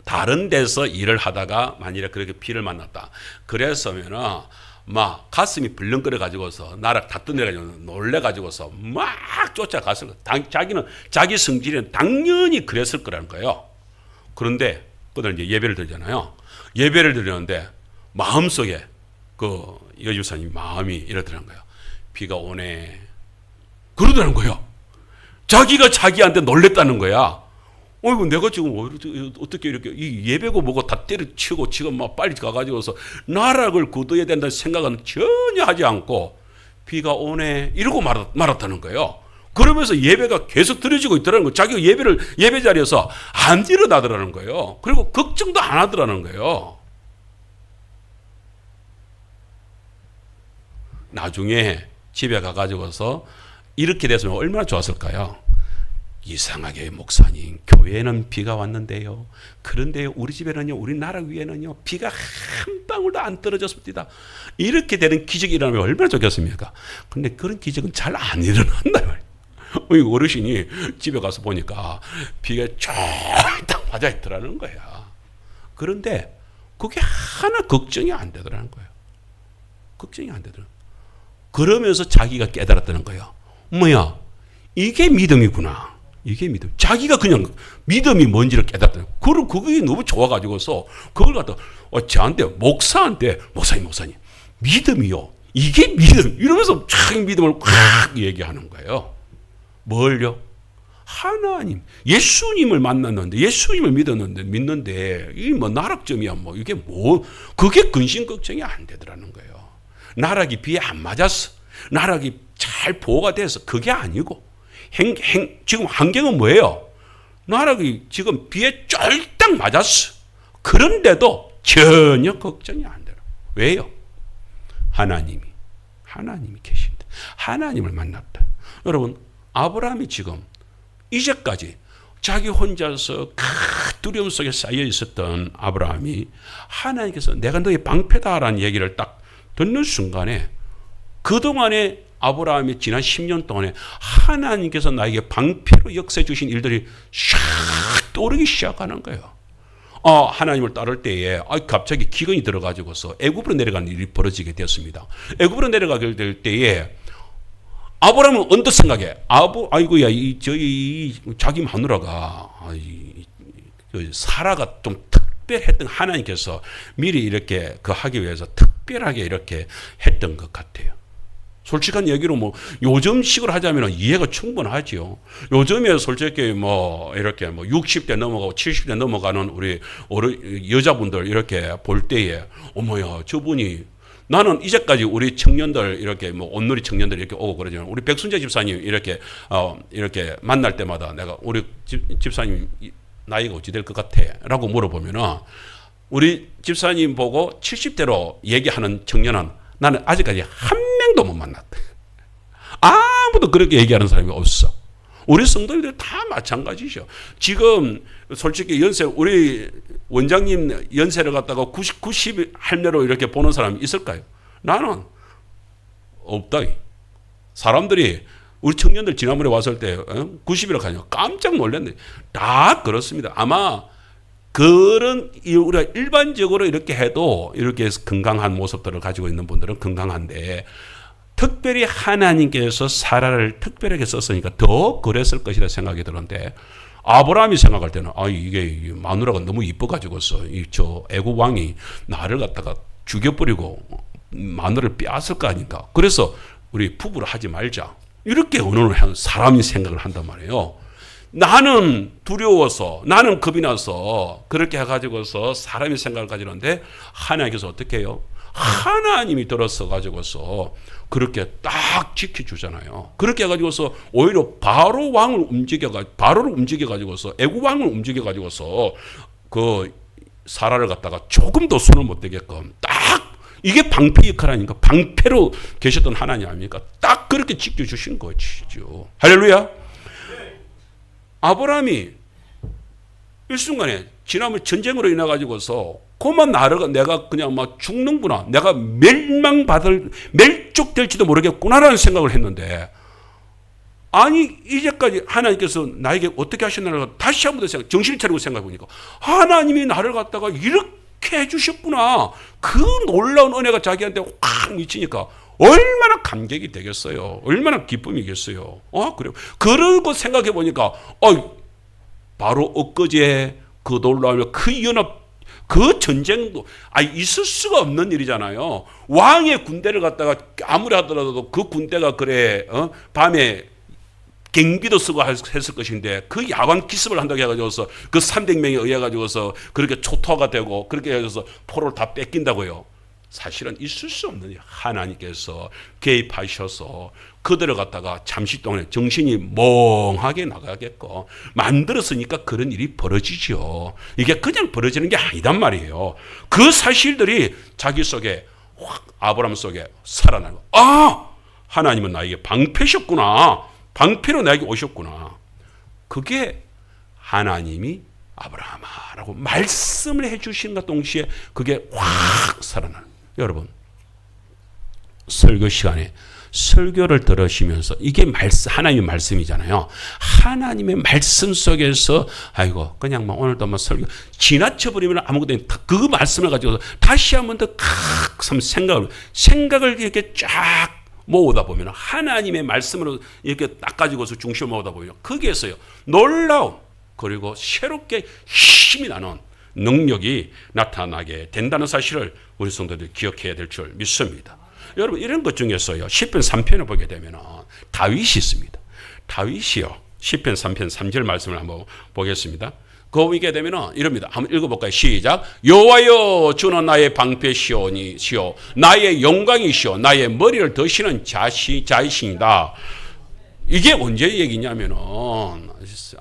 다른 데서 일을 하다가 만일에 그렇게 비를 만났다. 그랬으면은 막 가슴이 벌렁거려 가지고서 나락 다 떠내가지고 놀래 가지고서 막 쫓아갔을 거예요. 자기는 자기 성질은 당연히 그랬을 거라는 거예요. 그런데 그들 이제 예배를 드리잖아요. 예배를 드리는데 마음속에 그 여주사님 마음이 이러더라는 거예요. 비가 오네. 그러더라는 거예요. 자기가 자기한테 놀랬다는 거야. 어이구 내가 지금 어떻게 이렇게 이 예배고 뭐고 다 때려치고 지금 막 빨리 가가지고서 나락을 굳어야 된다는 생각은 전혀 하지 않고 비가 오네 이러고 말았다는 거예요. 그러면서 예배가 계속 드려지고 있더라는 거예요. 자기가 예배 자리에서 안 일어나더라는 거예요. 그리고 걱정도 안 하더라는 거예요. 나중에 집에 가가지고서 이렇게 됐으면 얼마나 좋았을까요? 이상하게 목사님 교회는 비가 왔는데요. 그런데 우리 집에는요 우리 나라 위에는요 비가 한 방울도 안 떨어졌습니다. 이렇게 되는 기적이 일어나면 얼마나 좋겠습니까? 근데 그런 기적은 잘 안 일어난다 말이에요. 어르신이 집에 가서 보니까 비가 쫄딱 맞아 있더라는 거야. 그런데 그게 하나 걱정이 안 되더라는 거예요. 걱정이 안 되더라는 거예요. 그러면서 자기가 깨달았다는 거예요. 뭐야 이게 믿음이구나. 이게 믿음. 자기가 그냥 믿음이 뭔지를 깨닫다. 그리고 그게 너무 좋아가지고서 그걸 갖다 저한테 목사한테 목사님 믿음이요. 이게 믿음. 이러면서 쫙 믿음을 확 얘기하는 거예요. 뭘요? 하나님, 예수님을 만났는데 예수님을 믿는데 이 뭐 나락점이야 뭐 이게 뭐 그게 근심 걱정이 안 되더라는 거예요. 나락이 비에 안 맞았어. 나락이 잘 보호가 돼서 그게 아니고. 지금 환경은 뭐예요? 나락이 지금 비에 쫄딱 맞았어. 그런데도 전혀 걱정이 안 돼요. 왜요? 하나님이 계신다. 하나님을 만났다. 여러분, 아브라함이 지금 이제까지 자기 혼자서 큰 두려움 속에 쌓여 있었던 아브라함이 하나님께서 내가 너의 방패다라는 얘기를 딱 듣는 순간에 그동안에 아브라함이 지난 10년 동안에 하나님께서 나에게 방패로 역사해 주신 일들이 샥 떠오르기 시작하는 거예요. 하나님을 따를 때에 갑자기 기근이 들어가지고서 애굽으로 내려가는 일이 벌어지게 되었습니다. 애굽으로 내려가게 될 때에 아브라함은 언뜻 생각해. 아이고야, 자기 마누라가 사라가 좀 특별했던 하나님께서 미리 이렇게 하기 위해서 특별하게 이렇게 했던 것 같아요. 솔직한 얘기로 뭐 요즘식으로 하자면 이해가 충분하지요. 요즘에 솔직히 뭐 이렇게 뭐 60대 넘어가고 70대 넘어가는 우리 여자분들 이렇게 볼 때에 어머야 저분이 나는 이제까지 우리 청년들 이렇게 뭐 온누리 청년들 이렇게 오고 그러지만 우리 백순재 집사님 이렇게 만날 때마다 내가 우리 집사님 나이가 어찌 될 것 같아?라고 물어보면은 우리 집사님 보고 70대로 얘기하는 청년은 나는 아직까지 한 명도 못 만났다. 아무도 그렇게 얘기하는 사람이 없어. 우리 성도님들 다 마찬가지죠. 지금 솔직히 우리 원장님 연세를 갖다가 90 할매로 이렇게 보는 사람이 있을까요? 나는 없다. 사람들이 우리 청년들 지난번에 왔을 때 90이라고 하니까 깜짝 놀랐네. 다 그렇습니다. 아마 그런 우리가 일반적으로 이렇게 해도 이렇게 건강한 모습들을 가지고 있는 분들은 건강한데 특별히 하나님께서 사라를 특별하게 썼으니까 더 그랬을 것이라 생각이 드는데 아브라함이 생각할 때는 이게 마누라가 너무 이뻐가지고서 저 애굽 왕이 나를 갖다가 죽여버리고 마누라를 빼앗을 거 아닌가. 그래서 우리 부부를 하지 말자. 이렇게 의논을 한 사람이 생각을 한단 말이에요. 나는 두려워서 나는 겁이 나서 그렇게 해가지고서 사람이 생각을 가지는데 하나님께서 어떻게 해요? 하나님이 들어서 가지고서 그렇게 딱 지켜주잖아요. 그렇게 해가지고서 오히려 바로를 움직여가지고서 애굽 왕을 움직여가지고서 그 사라를 갖다가 조금 더 손을 못 대게끔 딱 이게 방패 역할 아닙니까? 방패로 계셨던 하나님 아닙니까? 딱 그렇게 지켜주신 것이죠. 할렐루야. 아브라함이 일순간에 지난번 전쟁으로 인해 가지고서 그만 나를 내가 그냥 막 죽는구나, 내가 멸족될지도 모르겠구나라는 생각을 했는데, 아니 이제까지 하나님께서 나에게 어떻게 하셨나를 다시 한 번 더 정신을 차리고 생각해 보니까 하나님이 나를 갖다가 이렇게 해주셨구나, 그 놀라운 은혜가 자기한테 확 미치니까 얼마나 감격이 되겠어요. 얼마나 기쁨이겠어요. 그래요. 그러고 생각해 보니까 바로 엊그제 그 놀라운 그 연합, 그 전쟁도 있을 수가 없는 일이잖아요. 왕의 군대를 갖다가 아무리 하더라도 그 군대가 그래 밤에 경비도 쓰고 했을 것인데, 그 야간 기습을 한다고 해가지고서 그 300명에 의해 가지고서 그렇게 초토화가 되고 그렇게 해서 포로를 다 뺏긴다고요. 사실은 있을 수 없는 일. 하나님께서 개입하셔서 그들을 갖다가 잠시 동안에 정신이 멍하게 나가겠고 만들었으니까 그런 일이 벌어지죠. 이게 그냥 벌어지는 게 아니단 말이에요. 그 사실들이 자기 속에 확 아브라함 속에 살아나고, 하나님은 나에게 방패셨구나, 방패로 나에게 오셨구나. 그게 하나님이 아브라함아라고 말씀을 해주신과 동시에 그게 확 살아나는. 여러분, 설교 시간에 설교를 들으시면서 이게 하나님의 말씀이잖아요. 하나님의 말씀 속에서 그냥 오늘도 설교 지나쳐버리면 아무것도 그 말씀을 가지고 다시 한 번 더 생각을 이렇게 쫙 모으다 보면, 하나님의 말씀으로 이렇게 딱 가지고서 중심을 모으다 보면 거기에서요 놀라움 그리고 새롭게 힘이 나는 능력이 나타나게 된다는 사실을 우리 성도들이 기억해야 될 줄 믿습니다. 여러분, 이런 것 중에서요 시편 3편을 보게 되면 다윗이 있습니다. 다윗이요 시편 3편 3절 말씀을 한번 보겠습니다. 그거 보게 되면 이럽니다. 한번 읽어볼까요? 시작. 여호와여, 주는 나의 방패시오 나의 영광이시오 나의 머리를 드시는 자이신이다. 이게 언제 얘기냐면은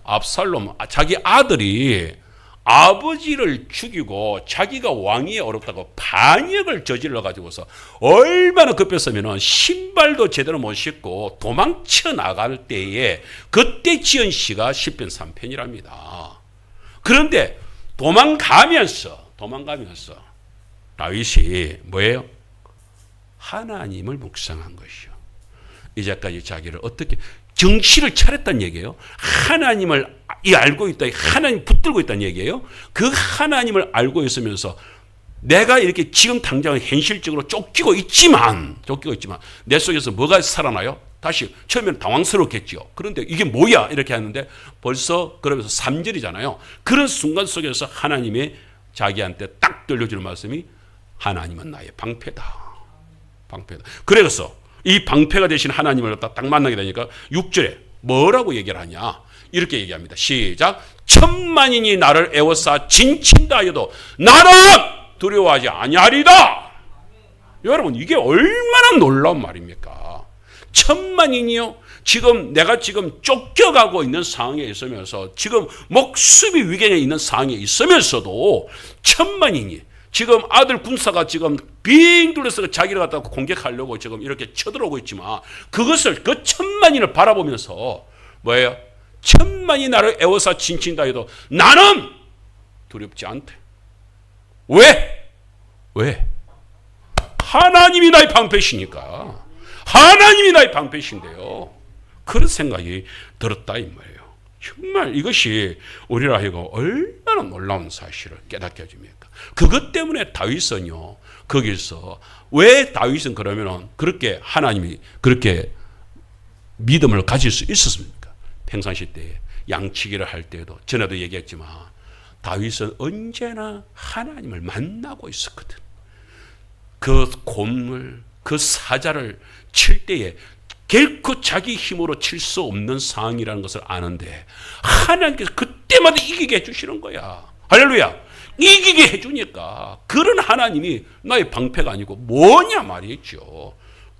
압살롬, 자기 아들이 아버지를 죽이고 자기가 왕위에 오르다고 반역을 저질러 가지고서 얼마나 급했으면 신발도 제대로 못 신고 도망쳐 나갈 때에 그때 지은 시가 시편 3편이랍니다. 그런데 도망가면서 다윗이 뭐예요? 하나님을 묵상한 것이요. 이제까지 자기를 어떻게 정신을 차렸다는 얘기예요. 하나님을 알고 있다, 하나님 붙들고 있다는 얘기예요. 그 하나님을 알고 있으면서 내가 이렇게 지금 당장 현실적으로 쫓기고 있지만 내 속에서 뭐가 살아나요? 다시 처음에는 당황스럽겠죠. 그런데 이게 뭐야? 이렇게 하는데 벌써 그러면서 3절이잖아요. 그런 순간 속에서 하나님의 자기한테 딱 들려주는 말씀이 하나님은 나의 방패다. 그래서 이 방패가 되신 하나님을 딱 만나게 되니까 6절에 뭐라고 얘기를 하냐? 이렇게 얘기합니다. 시작. 천만인이 나를 애워싸 진친다 하여도 나는 두려워하지 아니하리다. 여러분, 이게 얼마나 놀라운 말입니까? 천만인이요. 내가 지금 쫓겨가고 있는 상황에 있으면서, 지금 목숨이 위기에 있는 상황에 있으면서도 천만인이, 지금 아들 군사가 지금 빙 둘러서 자기를 갖다가 공격하려고 지금 이렇게 쳐들어오고 있지만, 그것을 그 천만인을 바라보면서 뭐예요? 천만이 나를 애워싸 진친다 해도 나는 두렵지 않대. 왜? 하나님이 나의 방패시니까. 하나님이 나의 방패신데요. 그런 생각이 들었다 이 말이에요. 정말 이것이 우리라 하여금 얼마나 놀라운 사실을 깨닫게 해줍니까? 그것 때문에 다윗은요, 거기서 왜 다윗은 그러면 그렇게 하나님이 그렇게 믿음을 가질 수 있었습니까? 평상시 때 양치기를 할 때도 전에도 얘기했지만 다윗은 언제나 하나님을 만나고 있었거든. 그 곰을, 그 사자를 칠 때에 결코 자기 힘으로 칠 수 없는 상황이라는 것을 아는데 하나님께서 그때마다 이기게 해주시는 거야. 할렐루야. 이기게 해주니까 그런 하나님이 나의 방패가 아니고 뭐냐 말이죠.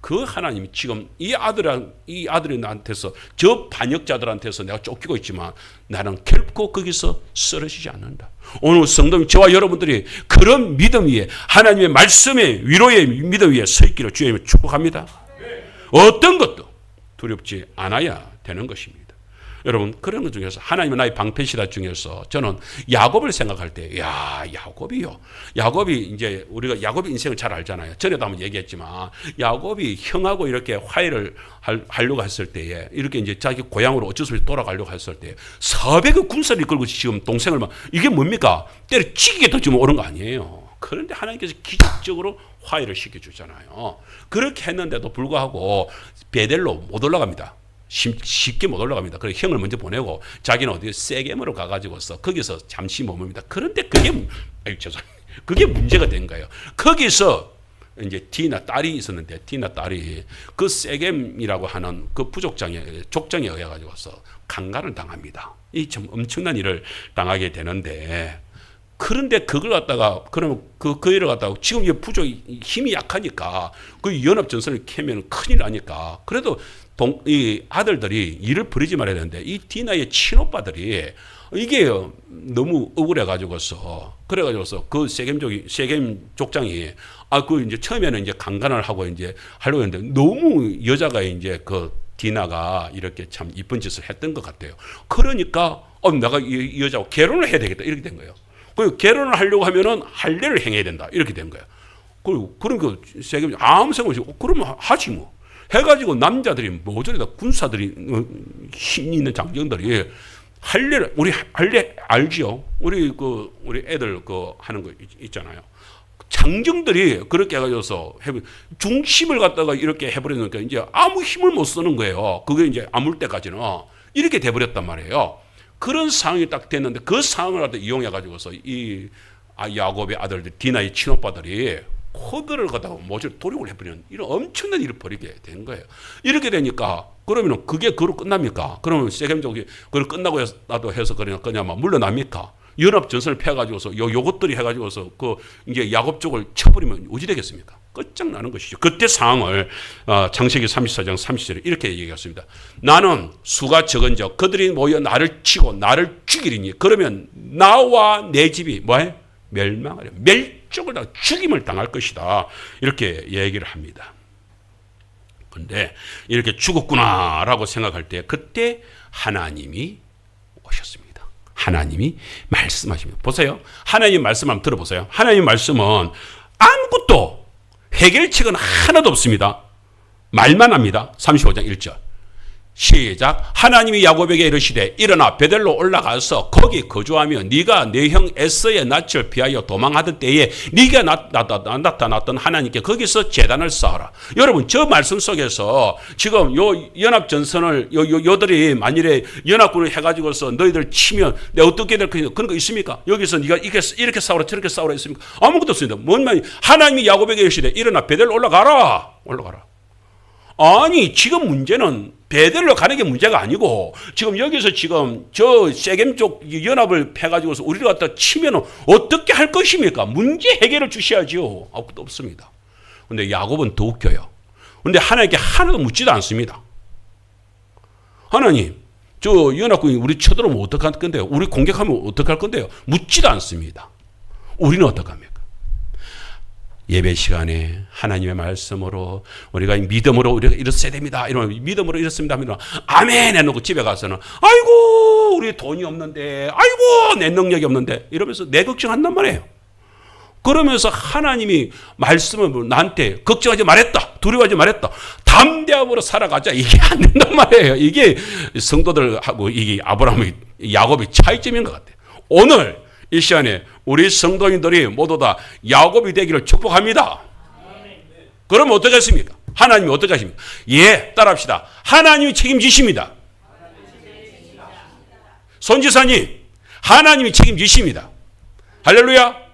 그 하나님이 지금 이 아들한테서 저 반역자들한테서 내가 쫓기고 있지만 나는 결코 거기서 쓰러지지 않는다. 오늘 성도님 저와 여러분들이 그런 믿음 위에 하나님의 말씀의 위로의 믿음 위에 서 있기를 주님을 축복합니다. 어떤 것도 두렵지 않아야 되는 것입니다. 여러분 그런 것 중에서 하나님은 나의 방패시다 중에서 저는 야곱을 생각할 때 야곱이요. 야곱이 이제 우리가 야곱의 인생을 잘 알잖아요. 전에도 한번 얘기했지만 야곱이 형하고 이렇게 화해를 하려고 했을 때에 이렇게 이제 자기 고향으로 어쩔 수 없이 돌아가려고 했을 때 400의 군사를 이끌고 지금 동생을 막 이게 뭡니까? 때려치기게 더 지금 오른 거 아니에요. 그런데 하나님께서 기적적으로 화해를 시켜주잖아요. 그렇게 했는데도 불구하고 베델로 못 올라갑니다. 쉽게 못 올라갑니다. 그래서 형을 먼저 보내고 자기는 어디 세겜으로 가가지고서 거기서 잠시 머뭅니다. 그런데 그게 문제가 된 거예요. 거기서 이제 디나 딸이 있었는데 디나 딸이 그 세겜이라고 하는 그 족장에 의해 가지고서 강간을 당합니다. 이 참 엄청난 일을 당하게 되는데 그런데 그걸 갖다가 그러면 그 일을 갖다가 지금 이 부족이 힘이 약하니까 그 연합 전선을 캐면 큰일 나니까 그래도 이 아들들이 일을 벌이지 말아야 되는데 이 디나의 친오빠들이 이게 너무 억울해가지고서 그래가지고서 그 세겜 족장이 그 이제 처음에는 이제 강간을 하고 이제 하려고 했는데 너무 여자가 이제 그 디나가 이렇게 참 이쁜 짓을 했던 것 같아요. 그러니까 내가 이 여자하고 결혼을 해야 되겠다 이렇게 된 거예요. 그 결혼을 하려고 하면은 할례를 행해야 된다 이렇게 된 거예요. 그러니까 세겜 아무 생각 없이 그러면 하지 뭐. 해가지고 남자들이 모조리 다 군사들이 힘 있는 장병들이 우리 할례 알지요? 우리 애들 하는 거 있잖아요. 장정들이 그렇게 해가지고서 중심을 갖다가 이렇게 해버리니까 이제 아무 힘을 못 쓰는 거예요. 그게 이제 아물 때까지는 이렇게 돼버렸단 말이에요. 그런 상황이 딱 됐는데 그 상황을 갖다 이용해가지고서 이 야곱의 아들들 디나의 친오빠들이 코드를 갖다가 모조리 도륙을 해버리는 이런 엄청난 일을 벌이게 된 거예요. 이렇게 되니까 그러면 그게 그로 끝납니까? 그러면 세겜족이 그걸 끝나고 나도 해서 그냥 물러납니까? 연합 전선을 펴가지고서 요것들이 해가지고서 이제 야곱 쪽을 쳐버리면 어찌 되겠습니까? 끝장나는 것이죠. 그때 상황을 창세기 34장 30절에 이렇게 얘기했습니다. 나는 수가 적은즉 그들이 모여 나를 치고 나를 죽이리니 그러면 나와 내 집이 뭐해? 멸망하려 멸종을 당 죽임을 당할 것이다. 이렇게 얘기를 합니다. 그런데 이렇게 죽었구나라고 생각할 때 그때 하나님이 오셨습니다. 하나님이 말씀하십니다. 보세요. 하나님 말씀 한번 들어보세요. 하나님 말씀은 아무것도 해결책은 하나도 없습니다. 말만 합니다. 35장 1절. 시작. 하나님이 야곱에게 이르시되 일어나 베델로 올라가서 거기 거주하며 네가 내 형 에서의 낯을 피하여 도망하던 때에 네가 나타났던 하나님께 거기서 제단을 쌓아라. 여러분 저 말씀 속에서 지금 요 연합전선을 요들이 만일에 연합군을 해가지고서 너희들 치면 내가 어떻게 될 것이냐 그런 거 있습니까? 여기서 네가 이렇게 싸우라 저렇게 싸우라 있습니까? 아무것도 없습니다. 뭔 말이 하나님이 야곱에게 이르시되 일어나 베델로 올라가라. 아니 지금 문제는 베델로 가는 게 문제가 아니고 지금 여기서 지금 저 세겜 쪽 연합을 패가지고서 우리를 갖다 치면 어떻게 할 것입니까? 문제 해결을 주셔야지요. 아무것도 없습니다. 근데 야곱은 더 웃겨요. 근데 하나님께 하나도 묻지도 않습니다. 하나님 저 연합군이 우리 쳐들어오면 어떡할 건데요? 우리 공격하면 어떡할 건데요? 묻지도 않습니다. 우리는 어떡합니까? 예배 시간에 하나님의 말씀으로 우리가 믿음으로 우리가 이랬어야 됩니다. 이러면 믿음으로 이랬습니다. 하면 아멘 해놓고 집에 가서는 아이고 우리 돈이 없는데 아이고 내 능력이 없는데 이러면서 내 걱정한단 말이에요. 그러면서 하나님이 말씀을 나한테 걱정하지 말했다. 두려워하지 말했다. 담대함으로 살아가자. 이게 안 된단 말이에요. 이게 성도들하고 이게 아브라함의 야곱의 차이점인 것 같아요. 오늘 이 시간에 우리 성도인들이 모두 다 야곱이 되기를 축복합니다. 그러면 어떻게 하십니까? 하나님이 어떻게 하십니까? 예, 따라합시다. 하나님이 책임지십니다. 손지사님, 하나님이 책임지십니다. 할렐루야.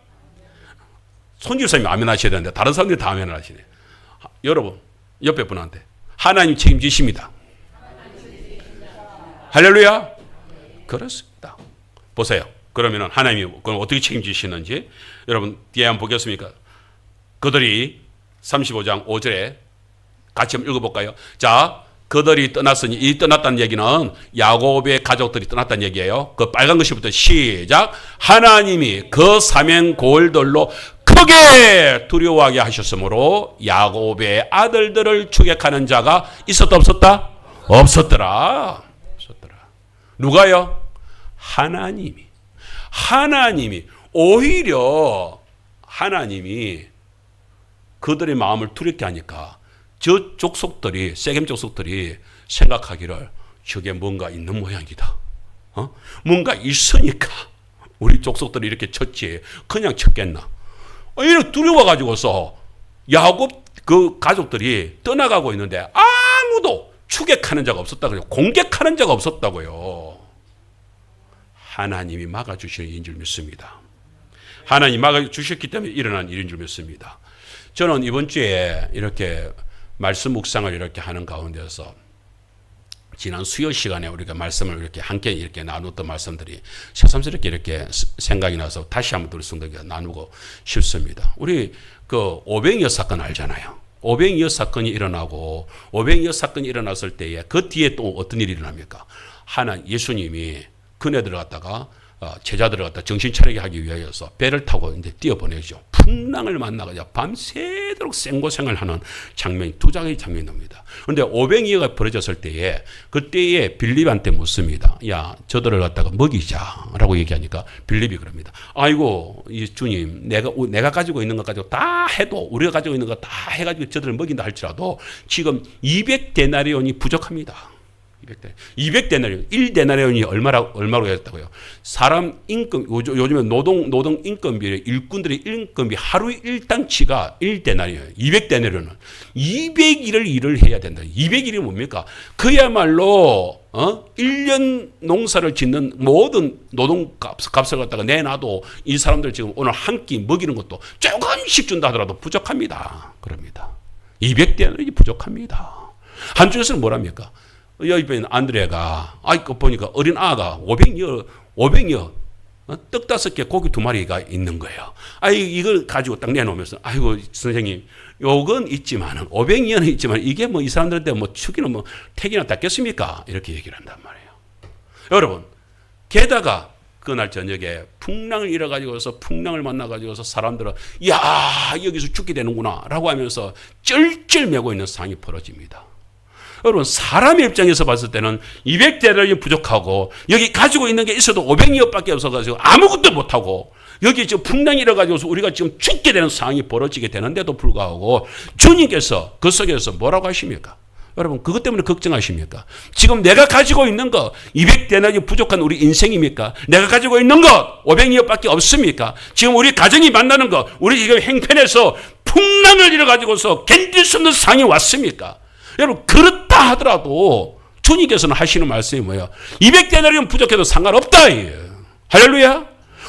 손지사님 아멘 하셔야 되는데 다른 사람들이 다 아멘을 하시네. 여러분, 옆에 분한테 하나님이 책임지십니다. 할렐루야. 그렇습니다. 보세요. 그러면 하나님이 그럼 어떻게 책임지시는지 여러분 뒤에 한번 보겠습니까? 그들이 35장 5절에 같이 한번 읽어볼까요? 자, 그들이 떠났으니, 이 떠났다는 얘기는 야곱의 가족들이 떠났다는 얘기예요. 그 빨간 글씨부터 시작. 하나님이 그 사면 고을들로 크게 두려워하게 하셨으므로 야곱의 아들들을 추격하는 자가 있었다 없었다? 없었더라. 누가요? 하나님이 오히려 하나님이 그들의 마음을 두렵게 하니까 저 족속들이, 세겜 족속들이 생각하기를 저게 뭔가 있는 모양이다. 뭔가 있으니까 우리 족속들이 이렇게 쳤지 그냥 쳤겠나. 이렇게 두려워가지고서 야곱 그 가족들이 떠나가고 있는데 아무도 추격하는 자가 없었다고요. 공격하는 자가 없었다고요. 하나님이 막아주시는 일인 줄 믿습니다. 하나님이 막아주셨기 때문에 일어난 일인 줄 믿습니다. 저는 이번 주에 이렇게 말씀 묵상을 이렇게 하는 가운데서 지난 수요 시간에 우리가 말씀을 이렇게 함께 이렇게 나눴던 말씀들이 새삼스럽게 이렇게 생각이 나서 다시 한번 우리 성도가 나누고 싶습니다. 우리 그 오병이어 사건 알잖아요. 오병이어 사건이 일어나고 오병이어 사건이 일어났을 때에 그 뒤에 또 어떤 일이 일어납니까? 예수님이 그네들을 갖다가 제자들을 갖다 정신 차리게 하기 위하여서 배를 타고 이제 뛰어보내죠. 풍랑을 만나가지고 밤새도록 생고생을 하는 장면이 두 장의 장면이 납니다. 그런데 오병이어가 벌어졌을 때에 그때에 빌립한테 묻습니다. 야, 저들을 갖다가 먹이자라고 얘기하니까 빌립이 그럽니다. 아이고, 이 주님, 내가 가지고 있는 것 가지고 다 해도 우리가 가지고 있는 것 다 해가지고 저들을 먹인다 할지라도 지금 200데나리온이 부족합니다. 200데나리온, 1데나리온이 얼마로 했다고요? 사람 인건, 요즘에 노동 인건비, 일꾼들의 인건비 하루 일당치가 1데나리온, 200데나리온은 200일을 일을 해야 된다. 200일이 뭡니까? 그야말로 1년 농사를 짓는 모든 노동값을 갖다가 내놔도 이 사람들 지금 오늘 한 끼 먹이는 것도 조금씩 준다 하더라도 부족합니다. 그럽니다. 200데나리온이 부족합니다. 한쪽에서는 뭐랍니까? 여기 있는 안드레가, 보니까 어린 아가 500여, 떡 5개, 고기 2마리가 있는 거예요. 이걸 가지고 딱 내놓으면서, 아이고, 선생님, 요건 있지만은, 500여는 있지만, 이게 뭐 이 사람들한테 뭐 축이나 뭐 택이나 닿겠습니까? 이렇게 얘기를 한단 말이에요. 여러분, 게다가 그날 저녁에 풍랑을 일어가지고서 풍랑을 만나가지고서 사람들은, 야, 여기서 죽게 되는구나, 라고 하면서 쩔쩔매고 있는 상황이 벌어집니다. 여러분, 사람의 입장에서 봤을 때는 200데나리온 부족하고 여기 가지고 있는 게 있어도 500여밖에 없어가지고 아무것도 못하고 여기 지금 풍랑이 일어가지고서 우리가 지금 죽게 되는 상황이 벌어지게 되는데도 불구하고 주님께서 그 속에서 뭐라고 하십니까? 여러분, 그것 때문에 걱정하십니까? 지금 내가 가지고 있는 거 200데나리온 부족한 우리 인생입니까? 내가 가지고 있는 것 500여밖에 없습니까? 지금 우리 가정이 만나는 거 우리 지금 행편에서 풍랑을 일어가지고서 견딜 수 없는 상황이 왔습니까? 여러분, 그렇다 하더라도 주님께서는 하시는 말씀이 뭐예요? 200데나리온 부족해도 상관없다. 할렐루야.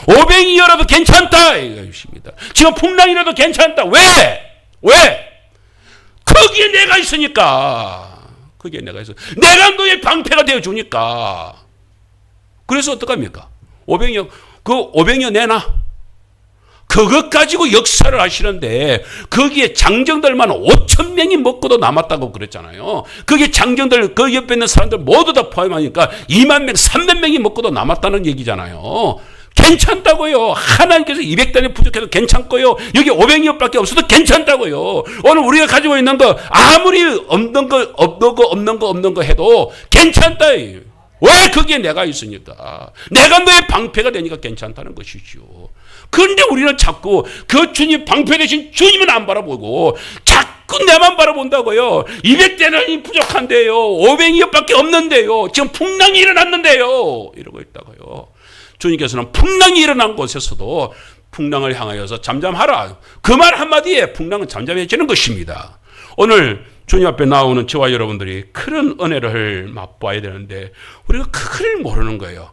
500이어라도 괜찮다. 이것입니다. 지금 풍랑이라도 괜찮다. 왜? 거기에 내가 있으니까. 내가 너의 방패가 되어주니까. 그래서 어떡합니까? 500여 내놔. 그것 가지고 역사를 하시는데 거기에 장정들만 5,000명이 먹고도 남았다고 그랬잖아요. 거기에 장정들 그 옆에 있는 사람들 모두 다 포함하니까 2만 명, 3만 명이 먹고도 남았다는 얘기잖아요. 괜찮다고요. 하나님께서 200단이 부족해도 괜찮고요. 여기 500여밖에 없어도 괜찮다고요. 오늘 우리가 가지고 있는 거 아무리 없는 거 해도 괜찮다. 왜? 거기에 내가 있으니까. 내가 너의 방패가 되니까 괜찮다는 것이죠. 그런데 우리는 자꾸 그 주님 방패 대신 주님은 안 바라보고 자꾸 내만 바라본다고요. 200대는 부족한데요. 500여밖에 없는데요. 지금 풍랑이 일어났는데요. 이러고 있다고요. 주님께서는 풍랑이 일어난 곳에서도 풍랑을 향하여서 잠잠하라. 그 말 한마디에 풍랑은 잠잠해지는 것입니다. 오늘 주님 앞에 나오는 저와 여러분들이 큰 은혜를 맛봐야 되는데 우리가 그걸 모르는 거예요.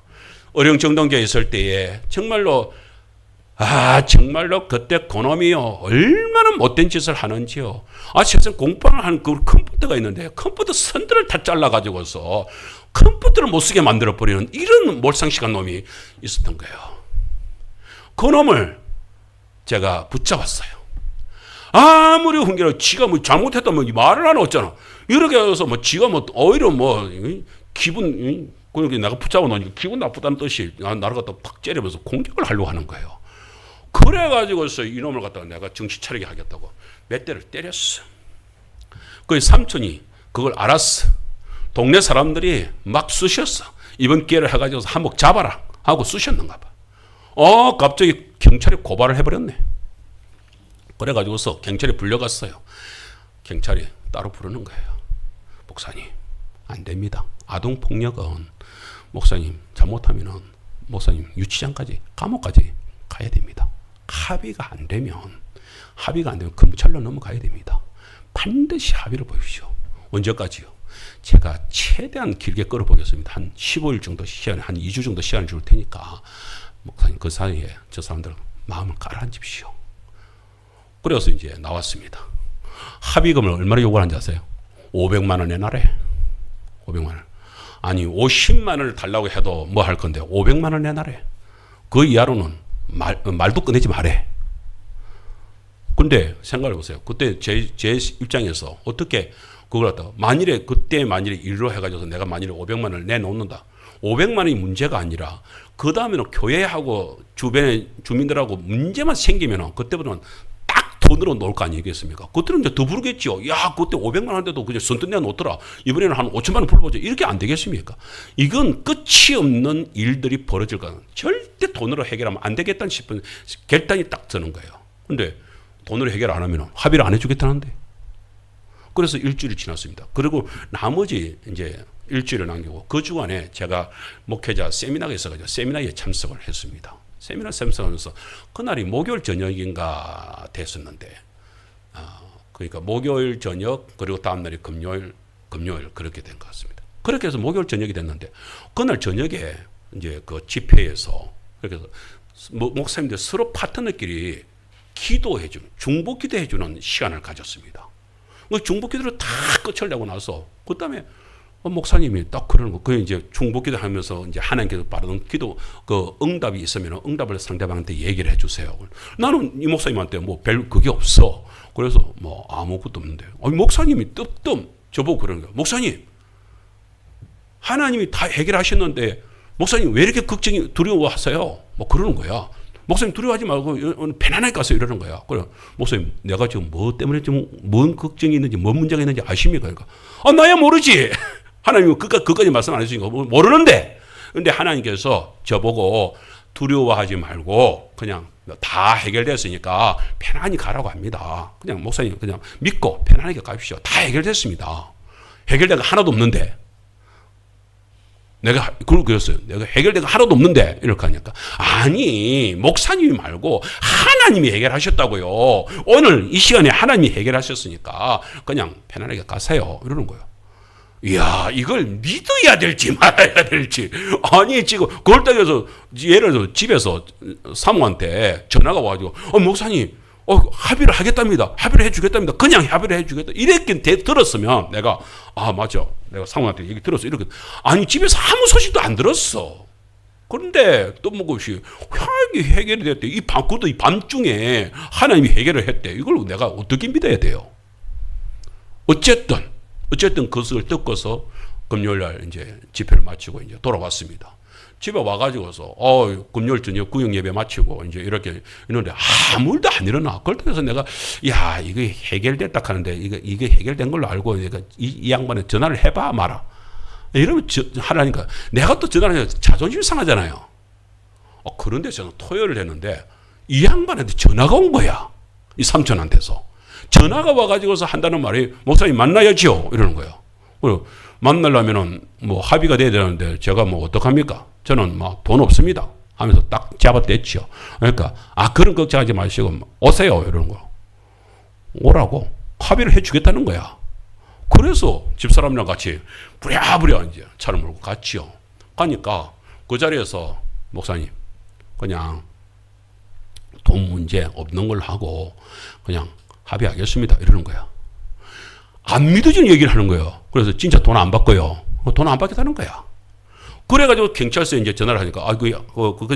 어령정동교에 있을 때에 정말로 그때 그놈이요 얼마나 못된 짓을 하는지요. 세상 공부를 하는 그 컴퓨터가 있는데 컴퓨터 선들을 다 잘라가지고서 컴퓨터를 못 쓰게 만들어버리는 이런 몰상식한 놈이 있었던 거예요. 그 놈을 제가 붙잡았어요. 아무리 훈계를 지가 뭐 잘못했다면 말을 안 했잖아. 이렇게 해서 뭐 지가 뭐 오히려 뭐 기분 그렇게 내가 붙잡아 놓으니까 기분 나쁘다는 뜻이 나를 갖다 팍 째리면서 공격을 하려고 하는 거예요. 그래가지고서 이놈을 갖다가 내가 정신 차리게 하겠다고 몇 대를 때렸어. 그 삼촌이 그걸 알았어. 동네 사람들이 막 쑤셨어. 이번 기회를 해가지고 한몫 잡아라 하고 쑤셨는가 봐. 갑자기 경찰이 고발을 해버렸네. 그래가지고서 경찰이 불려갔어요. 경찰이 따로 부르는 거예요. 목사님, 안 됩니다. 아동폭력은 목사님 잘못하면은 목사님 유치장까지 감옥까지 가야 됩니다. 합의가 안 되면 검찰로 넘어가야 됩니다. 반드시 합의를 보십시오. 언제까지요? 제가 최대한 길게 끌어보겠습니다. 한 15일 정도 시간, 한 2주 정도 시간을 줄 테니까 목사님 그 사이에 저 사람들 마음을 가라앉히십시오. 그래서 이제 나왔습니다. 합의금을 얼마나 요구하는지 아세요? 500만 원 내놔래. 500만 원. 아니 50만 원을 달라고 해도 뭐 할 건데 500만 원 내놔래. 그 이하로는 말도 꺼내지 말해. 근데 생각해 보세요. 그때 제 입장에서 어떻게 그걸 갖다가 만일에 일로 해가지고 내가 만일에 500만 원을 내놓는다. 500만 원이 문제가 아니라 그 다음에는 교회하고 주변의 주민들하고 문제만 생기면은 그때부터는 딱 돈으로 놓을 거 아니겠습니까? 그때는 이제 더 부르겠죠. 야, 그때 500만 원인데도 그냥 선뜻 내놓더라. 이번에는 한 5천만 원 불러보자. 이렇게 안 되겠습니까? 이건 끝이 없는 일들이 벌어질 거는 절대 돈으로 해결하면 안 되겠다 싶은 결단이 딱 드는 거예요. 근데 돈으로 해결 안 하면 합의를 안 해주겠다는데. 그래서 일주일이 지났습니다. 그리고 나머지 이제 일주일을 남기고 그 주간에 제가 목회자 세미나가 있어가지고 세미나에 참석을 했습니다. 세미나 참석하면서 그날이 목요일 저녁인가 됐었는데, 그러니까 목요일 저녁 그리고 다음 날이 금요일 그렇게 된 것 같습니다. 그렇게 해서 목요일 저녁이 됐는데 그날 저녁에 이제 그 집회에서 그렇게 해서 목사님들 서로 파트너끼리 기도해주는 중보 기도해주는 시간을 가졌습니다. 그 중보 기도를 다 끝을 내고 나서 그 다음에 목사님이 딱 그러는 거. 그 이제 중보 기도하면서 이제 하나님께서 바르는 기도 그 응답이 있으면 응답을 상대방한테 얘기를 해주세요. 나는 이 목사님한테 뭐 별 그게 없어. 그래서 뭐 아무것도 없는데. 목사님이 뜨뜸 저보고 그러는 거예요. 목사님, 하나님이 다 해결하셨는데 목사님 왜 이렇게 걱정이 두려워하세요? 뭐 그러는 거야. 목사님 두려워하지 말고 편안하게 가세요 이러는 거야. 그래 목사님 내가 지금 뭐 때문에 지금 뭔 걱정이 있는지 뭔 문제가 있는지 아십니까? 그러니까 나야 모르지. 하나님은 그까지 말씀 안 해주니까 모르는데. 근데 하나님께서 저보고 두려워하지 말고 그냥 다 해결됐으니까 편안히 가라고 합니다. 그냥 목사님 그냥 믿고 편안하게 가십시오. 다 해결됐습니다. 해결된 거 하나도 없는데. 내가 그랬어요. 내가 해결된 거 하나도 없는데 이렇게 하니까 아니 목사님이 말고 하나님이 해결하셨다고요. 오늘 이 시간에 하나님이 해결하셨으니까 그냥 편안하게 가세요 이러는 거예요. 이야, 이걸 믿어야 될지 말아야 될지. 아니 지금 그걸 따라서 예를 들어 집에서 사모한테 전화가 와가지고 목사님 합의를 하겠답니다. 합의를 해주겠답니다. 그냥 합의를 해주겠다. 이렇게 들었으면 내가 맞아. 내가 사모한테 얘기 들었어. 이렇게. 아니 집에서 아무 소식도 안 들었어. 그런데 또 뭐것이 해결이 됐대. 그것도 이 밤중에 하나님이 해결을 했대. 이걸 내가 어떻게 믿어야 돼요? 어쨌든 그것을 듣고서 금요일 날 이제 집회를 마치고 이제 돌아왔습니다. 집에 와가지고서 금요일 저녁 구역 예배 마치고 이제 이렇게 있는데 아무 일도 안 일어나. 그래서 내가 이게 해결됐다 하는데 이게 해결된 걸로 알고 내가 이 양반에 전화를 해봐 마라. 이러면 하라니까 내가 또 전화를 해서 자존심 상하잖아요. 그런데 저는 토요일을 했는데 이 양반한테 전화가 온 거야. 이 삼촌한테서 전화가 와가지고서 한다는 말이 목사님 만나야지요 이러는 거예요. 그리고 만나려면은 뭐 합의가 돼야 되는데 제가 뭐 어떡합니까? 저는 뭐 돈 없습니다 하면서 딱 잡아댔죠. 그러니까 그런 걱정하지 마시고 오세요 이러는 거. 오라고 합의를 해주겠다는 거야. 그래서 집사람이랑 같이 부랴부랴 이제 차를 몰고 갔죠. 가니까 그 자리에서 목사님 그냥 돈 문제 없는 걸 하고 그냥 합의하겠습니다 이러는 거야. 안 믿어지는 얘기를 하는 거예요. 그래서 진짜 돈 안 받고요. 돈 안 받겠다는 거야. 그래가지고 경찰서에 이제 전화를 하니까 그냥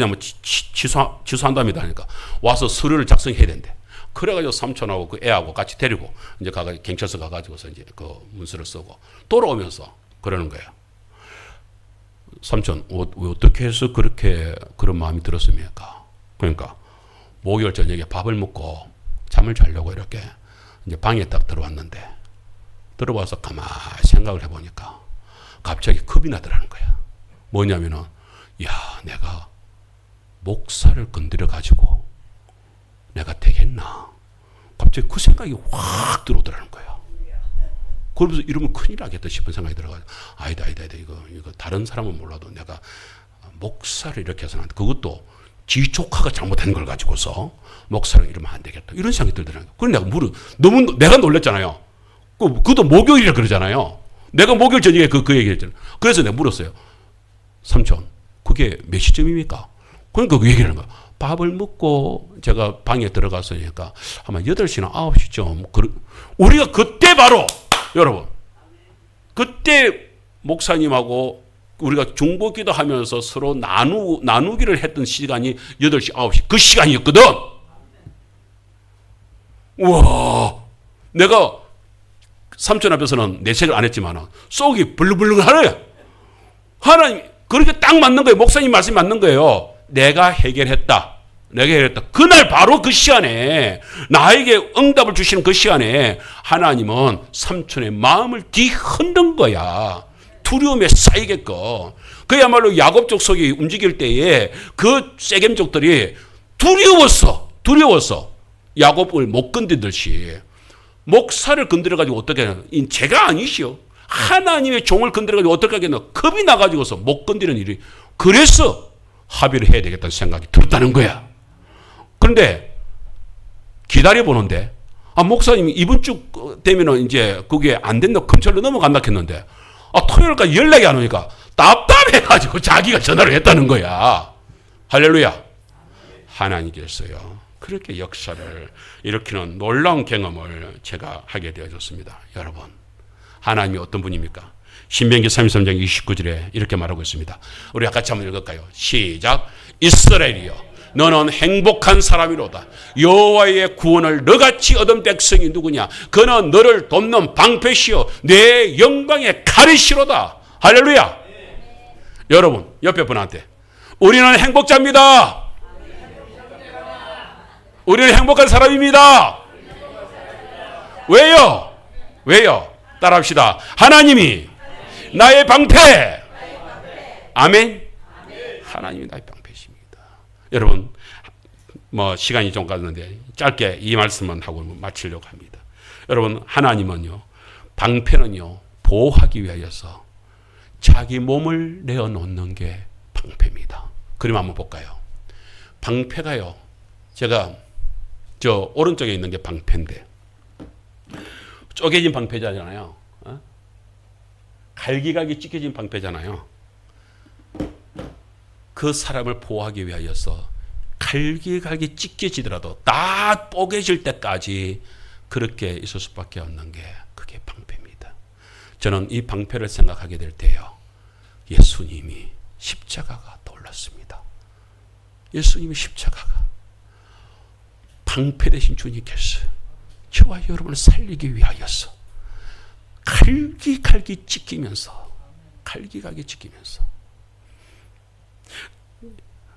뭐 취소한답니다 하니까 와서 서류를 작성해야 된대. 그래가지고 삼촌하고 그 애하고 같이 데리고 이제 경찰서 가가지고서 이제 그 문서를 쓰고 돌아오면서 그러는 거예요. 삼촌, 어떻게 해서 그렇게 그런 마음이 들었습니까? 그러니까 목요일 저녁에 밥을 먹고 잠을 자려고 이렇게 이제 방에 딱 들어왔는데, 들어와서 가만히 생각을 해보니까 갑자기 겁이 나더라는 거야. 뭐냐면은, 야, 내가 목살을 건드려 가지고 내가 되겠나? 갑자기 그 생각이 확 들어오더라는 거야. 그러면서 이러면 큰일 나겠다 싶은 생각이 들어가지고, 아니다. 이거 다른 사람은 몰라도 내가 목살을 이렇게 해서는 안 돼. 그것도 지 조카가 잘못한 걸 가지고서 목살을 이러면 안 되겠다. 이런 생각이 들더라고요. 그래서 내가 너무 내가 놀랐잖아요. 그것도 목요일이라 그러잖아요. 내가 목요일 저녁에 그 얘기를 했잖아요. 그래서 내가 물었어요. 삼촌, 그게 몇 시쯤입니까? 그러니까 그 얘기를 하는 거야. 밥을 먹고 제가 방에 들어갔으니까 아마 8시나 9시쯤. 우리가 그때 바로, 여러분, 그때 목사님하고 우리가 중보기도 하면서 서로 나누기를 했던 시간이 8시, 9시 그 시간이었거든. 우와, 내가 삼촌 앞에서는 내색을 안 했지만 속이 불룩불룩 하네. 하나님, 그렇게 딱 맞는 거예요. 목사님 말씀이 맞는 거예요. 내가 해결했다. 그날 바로 그 시간에, 나에게 응답을 주시는 그 시간에 하나님은 삼촌의 마음을 뒤흔든 거야. 두려움에 쌓이게끔. 그야말로 야곱족 속이 움직일 때에 그 세겜족들이 두려웠어. 야곱을 못 건드듯이 목살을 건드려가지고 어떻게 하냐. 제가 아니시오. 하나님의 종을 건드려가지고 어떻게 하겠나. 겁이 나가지고서 못 건드리는 일이. 그래서 합의를 해야 되겠다는 생각이 들었다는 거야. 그런데 기다려보는데, 목사님이 이번 주 되면은 이제 그게 안 된다, 검찰로 넘어간다 했는데, 토요일까지 연락이 안 오니까 답답해가지고 자기가 전화를 했다는 거야. 할렐루야. 하나님께서요, 그렇게 역사를 일으키는 놀라운 경험을 제가 하게 되어졌습니다. 여러분, 하나님이 어떤 분입니까? 신명기 33장 29절에 이렇게 말하고 있습니다. 우리 같이 한번 읽을까요? 시작. 이스라엘이여, 너는 행복한 사람이로다. 여호와의 구원을 너같이 얻은 백성이 누구냐? 그는 너를 돕는 방패시요 내 영광의 칼이시로다. 할렐루야. 여러분, 옆에 분한테, 우리는 행복자입니다. 우리는 행복한 사람입니다. 왜요? 따라합시다. 하나님이 나의 방패. 아멘. 하나님이 나의 방패십니다. 여러분, 시간이 좀 갔는데 짧게 이 말씀만 하고 마치려고 합니다. 여러분, 하나님은요, 방패는요, 보호하기 위하여서 자기 몸을 내어놓는 게 방패입니다. 그림 한번 볼까요? 방패가요, 제가 저 오른쪽에 있는 게 방패인데, 쪼개진 방패잖아요. 갈기갈기 찢겨진 방패잖아요. 그 사람을 보호하기 위하여서 갈기갈기 찢겨지더라도 다 뽀개질 때까지 그렇게 있을 수밖에 없는 게 그게 방패입니다. 저는 이 방패를 생각하게 될 때요, 예수님이 십자가가 떠올랐습니다. 예수님이 십자가가 방패 되신 주님께서 저와 여러분을 살리기 위하여서 갈기갈기 찢기면서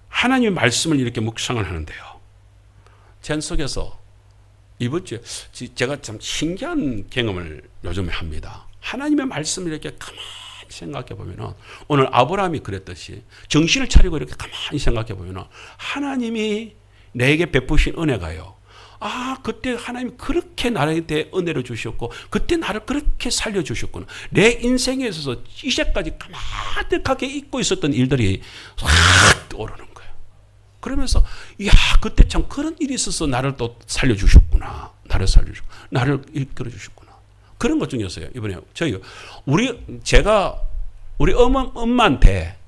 하나님의 말씀을 이렇게 묵상을 하는데요, 제 속에서 이번 주에 제가 참 신기한 경험을 요즘에 합니다. 하나님의 말씀을 이렇게 가만히 생각해 보면은, 오늘 아브라함이 그랬듯이 정신을 차리고 이렇게 가만히 생각해 보면은, 하나님이 내게 베푸신 은혜가요, 그때 하나님이 그렇게 나한테 은혜를 주셨고, 그때 나를 그렇게 살려주셨구나. 내 인생에 있어서 이제까지 가득하게 잊고 있었던 일들이 확 떠오르는 거예요. 그러면서, 그때 참 그런 일이 있어서 나를 또 살려주셨구나. 나를 이끌어주셨구나. 그런 것 중이었어요. 이번에 제가 우리 엄마한테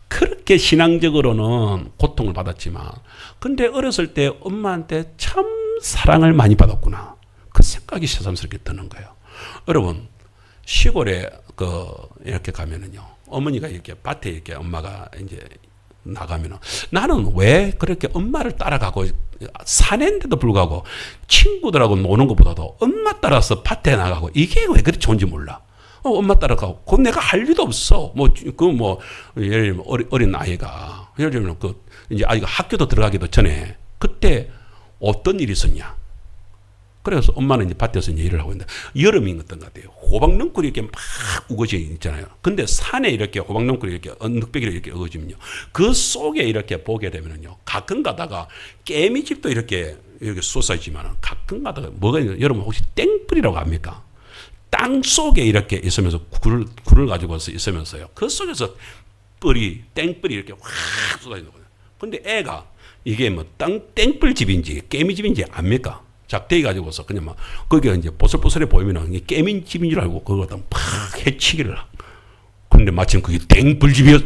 그렇게 신앙적으로는 고통을 받았지만, 근데 어렸을 때 엄마한테 참 사랑을 많이 받았구나. 그 생각이 새삼스럽게 드는 거예요. 여러분, 시골에 이렇게 가면은요, 어머니가 이렇게 밭에 이렇게 엄마가 이제 나가면은, 나는 왜 그렇게 엄마를 따라가고 사내인데도 불구하고 친구들하고 노는 것보다도 엄마 따라서 밭에 나가고 이게 왜 그리 좋은지 몰라. 엄마 따라가고 그건 내가 할 일도 없어. 예를 들면 어린 아이가 예를 들면 이제 아이가 학교도 들어가기도 전에 그때 어떤 일이 있었냐. 그래서 엄마는 이제 밭에서 이제 일을 하고 있는데 여름인 어떤 것 같아요. 호박넝쿨이 이렇게 막 우거져 있잖아요. 근데 산에 이렇게 호박넝쿨이 이렇게 늑배기로 이렇게 우거지면요. 그 속에 이렇게 보게 되면은요. 가끔 가다가 깨미집도 이렇게 쏟아지지만 가끔 가다가 뭐가 있냐. 여러분 혹시 땡불이라고 합니까? 땅 속에 이렇게 있으면서 굴을 가지고서 있으면서요. 그 속에서 땡불이 이렇게 확 쏟아지는 거예요. 근데 애가 이게 뭐 땡불집인지 깨미집인지 압니까? 작대기 가지고서 그냥 막 거기가 이제 보슬보슬해 보이면은 이게 깨민집인 줄 알고 그거 갖다 팍 해치기를 하고. 근데 마침 그게 땡불집이었.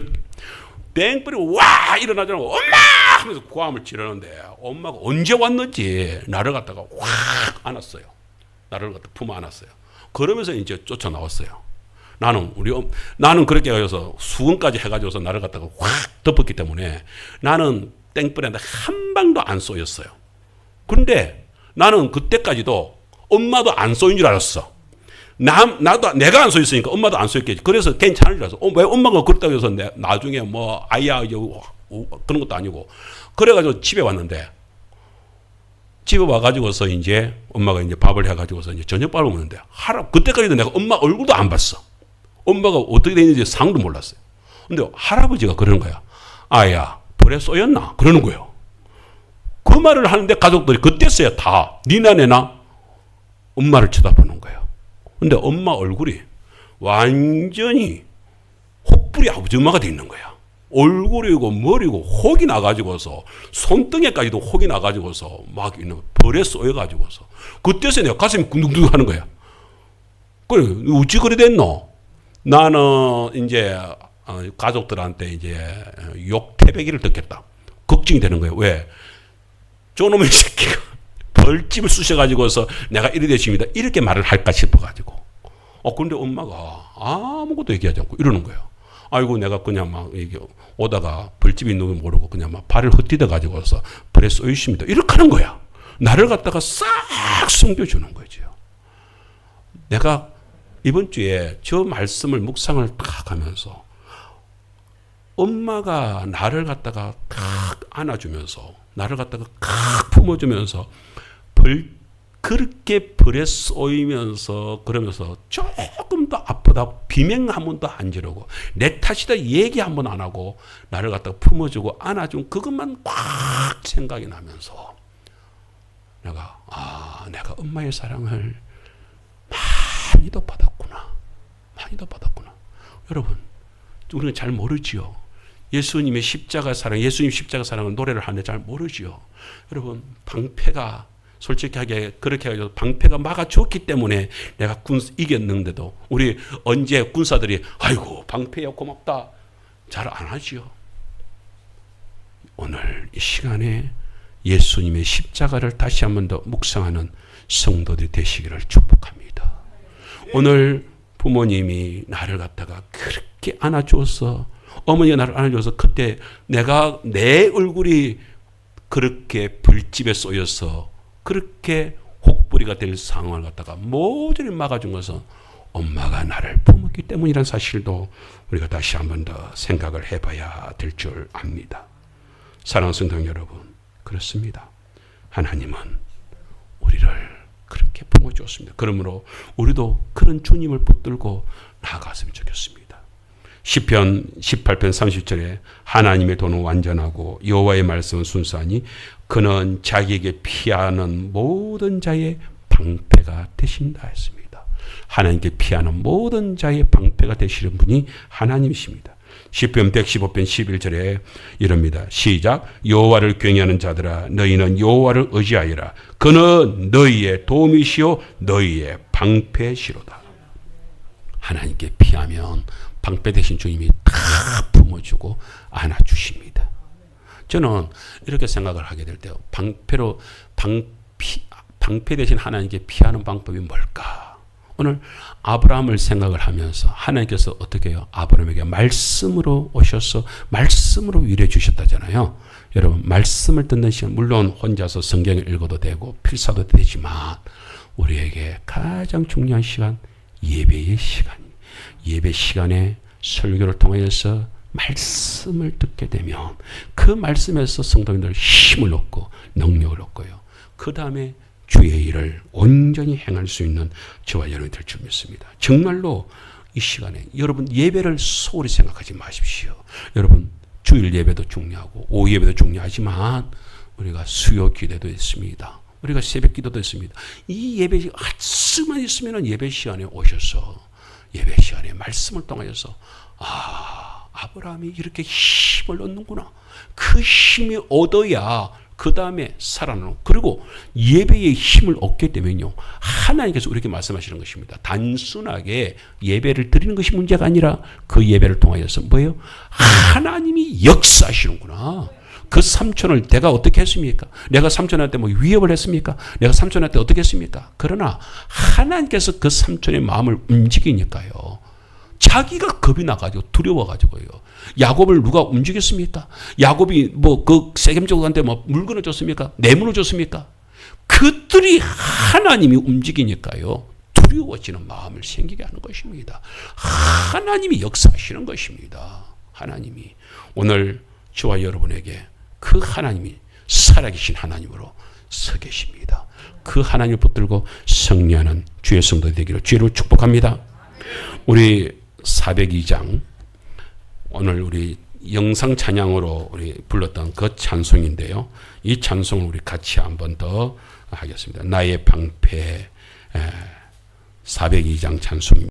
땡불이 와 일어나자고 엄마 하면서 고함을 지르는데 엄마가 언제 왔는지 나를 갖다가 확 안았어요. 나를 갖다 품어 안았어요. 그러면서 이제 쫓아 나왔어요. 나는 그렇게 해서 수건까지 해가지고서 나를 갖다가 확 덮었기 때문에 나는 땡불에 한 방도 안 쏘였어요. 근데 나는 그때까지도 엄마도 안 쏘인 줄 알았어. 나도 내가 안 쏘였으니까 엄마도 안 쏘였겠지. 그래서 괜찮은 줄 알았어. 왜 엄마가 그렇다고 해서 나중에 뭐 아이야 그런 것도 아니고. 그래가지고 집에 왔는데 집에 와가지고서 이제 엄마가 이제 밥을 해가지고서 이제 저녁밥을 먹는데 그때까지도 내가 엄마 얼굴도 안 봤어. 엄마가 어떻게 되는지 상도 몰랐어요. 근데 할아버지가 그러는 거야. 아야 불에 쏘였나? 그러는 거예요. 그 말을 하는데 가족들이 그때서야 다 니나 내나 엄마를 쳐다보는 거예요. 근데 엄마 얼굴이 완전히 혹부리 아버지 엄마가 돼 있는 거야. 얼굴이고 머리고 혹이 나가지고서 손등에까지도 혹이 나가지고서 막 있는 벌에 쏘여가지고서 그때서 내가 가슴이 쿵둥둥 하는 거야. 그래 어찌 그래 됐노? 나는 이제 가족들한테 이제 욕 태배기를 듣겠다. 걱정이 되는 거예요. 왜? 저놈의 새끼가 벌집을 쑤셔가지고서 내가 이리 되십니다. 이렇게 말을 할까 싶어가지고. 근데 엄마가 아무것도 얘기하지 않고 이러는 거예요. 아이고 내가 그냥 막 이게 오다가 벌집이 있는 걸 모르고 그냥 막 발을 헛디뎌 가지고서 벌에 쏘이십니다. 이렇게 하는 거야. 나를 갖다가 싹 숨겨주는 거죠. 내가 이번 주에 저 말씀을 묵상을 딱 하면서 엄마가 나를 갖다가 탁 안아주면서 나를 갖다가 탁 품어주면서 그렇게 벌에 쏘이면서 그러면서 조금 더 아프다 비명 한 번도 안 지르고 내 탓이다 얘기 한 번 안 하고 나를 갖다가 품어주고 안아준 그것만 꽉 생각이 나면서 내가 엄마의 사랑을 많이도 받았구나. 여러분 우리는 잘 모르지요. 예수님의 십자가 사랑, 예수님 십자가 사랑을 노래를 하는데 잘 모르지요. 여러분 방패가 솔직하게 그렇게 해가지고 방패가 막아줬기 때문에 내가 이겼는데도 우리 언제 군사들이 아이고 방패야 고맙다 잘 안 하지요. 오늘 이 시간에 예수님의 십자가를 다시 한 번 더 묵상하는 성도들이 되시기를 축복합니다. 오늘 부모님이 나를 갖다가 그렇게 안아줘서 어머니가 나를 안아줘서 그때 내가 내 얼굴이 그렇게 불집에 쏘여서 그렇게 혹부리가 될 상황을 갖다가 모조리 막아준 것은 엄마가 나를 품었기 때문이라는 사실도 우리가 다시 한 번 더 생각을 해봐야 될 줄 압니다. 사랑하는 성도 여러분, 그렇습니다. 하나님은 우리를 그렇게 품어주었습니다. 그러므로 우리도 그런 주님을 붙들고 나아갔으면 좋겠습니다. 시편 18편 30절에 하나님의 도는 완전하고 여호와의 말씀은 순수하니 그는 자기에게 피하는 모든 자의 방패가 되신다 했습니다. 하나님께 피하는 모든 자의 방패가 되시는 분이 하나님이십니다. 시편 115편 11절에 이럽니다. 시작. 여호와를 경외하는 자들아 너희는 여호와를 의지하여라. 그는 너희의 도움이시요 너희의 방패시로다. 하나님께 피하면 방패 대신 주님이 다 품어주고 안아주십니다. 저는 이렇게 생각을 하게 될 때 방패 대신 하나님께 피하는 방법이 뭘까? 오늘 아브라함을 생각을 하면서 하나님께서 어떻게 해요? 아브라함에게 말씀으로 오셔서 말씀으로 위로해 주셨다잖아요. 여러분, 말씀을 듣는 시간, 물론 혼자서 성경을 읽어도 되고 필사도 되지만 우리에게 가장 중요한 시간, 예배의 시간. 예배 시간에 설교를 통해서 말씀을 듣게 되면 그 말씀에서 성도님들 힘을 얻고 능력을 얻고요. 그 다음에 주의 일을 온전히 행할 수 있는 저와 여러분이 될 줄 믿습니다. 정말로 이 시간에 여러분 예배를 소홀히 생각하지 마십시오. 여러분 주일 예배도 중요하고 오후 예배도 중요하지만 우리가 수요 기도도 있습니다. 우리가 새벽 기도도 있습니다. 이 예배 수만 있으면 예배 시간에 오셔서 예배 시간에 말씀을 통하여서 아브라함이 이렇게 힘을 얻는구나. 그 힘이 얻어야 그 다음에 살아나는. 그리고 예배의 힘을 얻게 되면요, 하나님께서 우리에게 말씀하시는 것입니다. 단순하게 예배를 드리는 것이 문제가 아니라 그 예배를 통하여서 뭐예요? 하나님이 역사하시는구나. 그 삼촌을 내가 어떻게 했습니까? 내가 삼촌한테 뭐 위협을 했습니까? 내가 삼촌한테 어떻게 했습니까? 그러나 하나님께서 그 삼촌의 마음을 움직이니까요, 자기가 겁이 나가지고 두려워가지고요. 야곱을 누가 움직였습니까? 야곱이 뭐 그 세겜족한테 뭐 물건을 줬습니까? 뇌물을 줬습니까? 그들이 하나님이 움직이니까요, 두려워지는 마음을 생기게 하는 것입니다. 하나님이 역사하시는 것입니다. 하나님이 오늘 저와 여러분에게 그 하나님이 살아계신 하나님으로 서 계십니다. 그 하나님을 붙들고 승리하는 주의 성도들이 되기를 주로 축복합니다. 우리 402장 오늘 우리 영상 찬양으로 우리 불렀던 그 찬송인데요. 이 찬송을 우리 같이 한 번 더 하겠습니다. 나의 방패 402장 찬송입니다.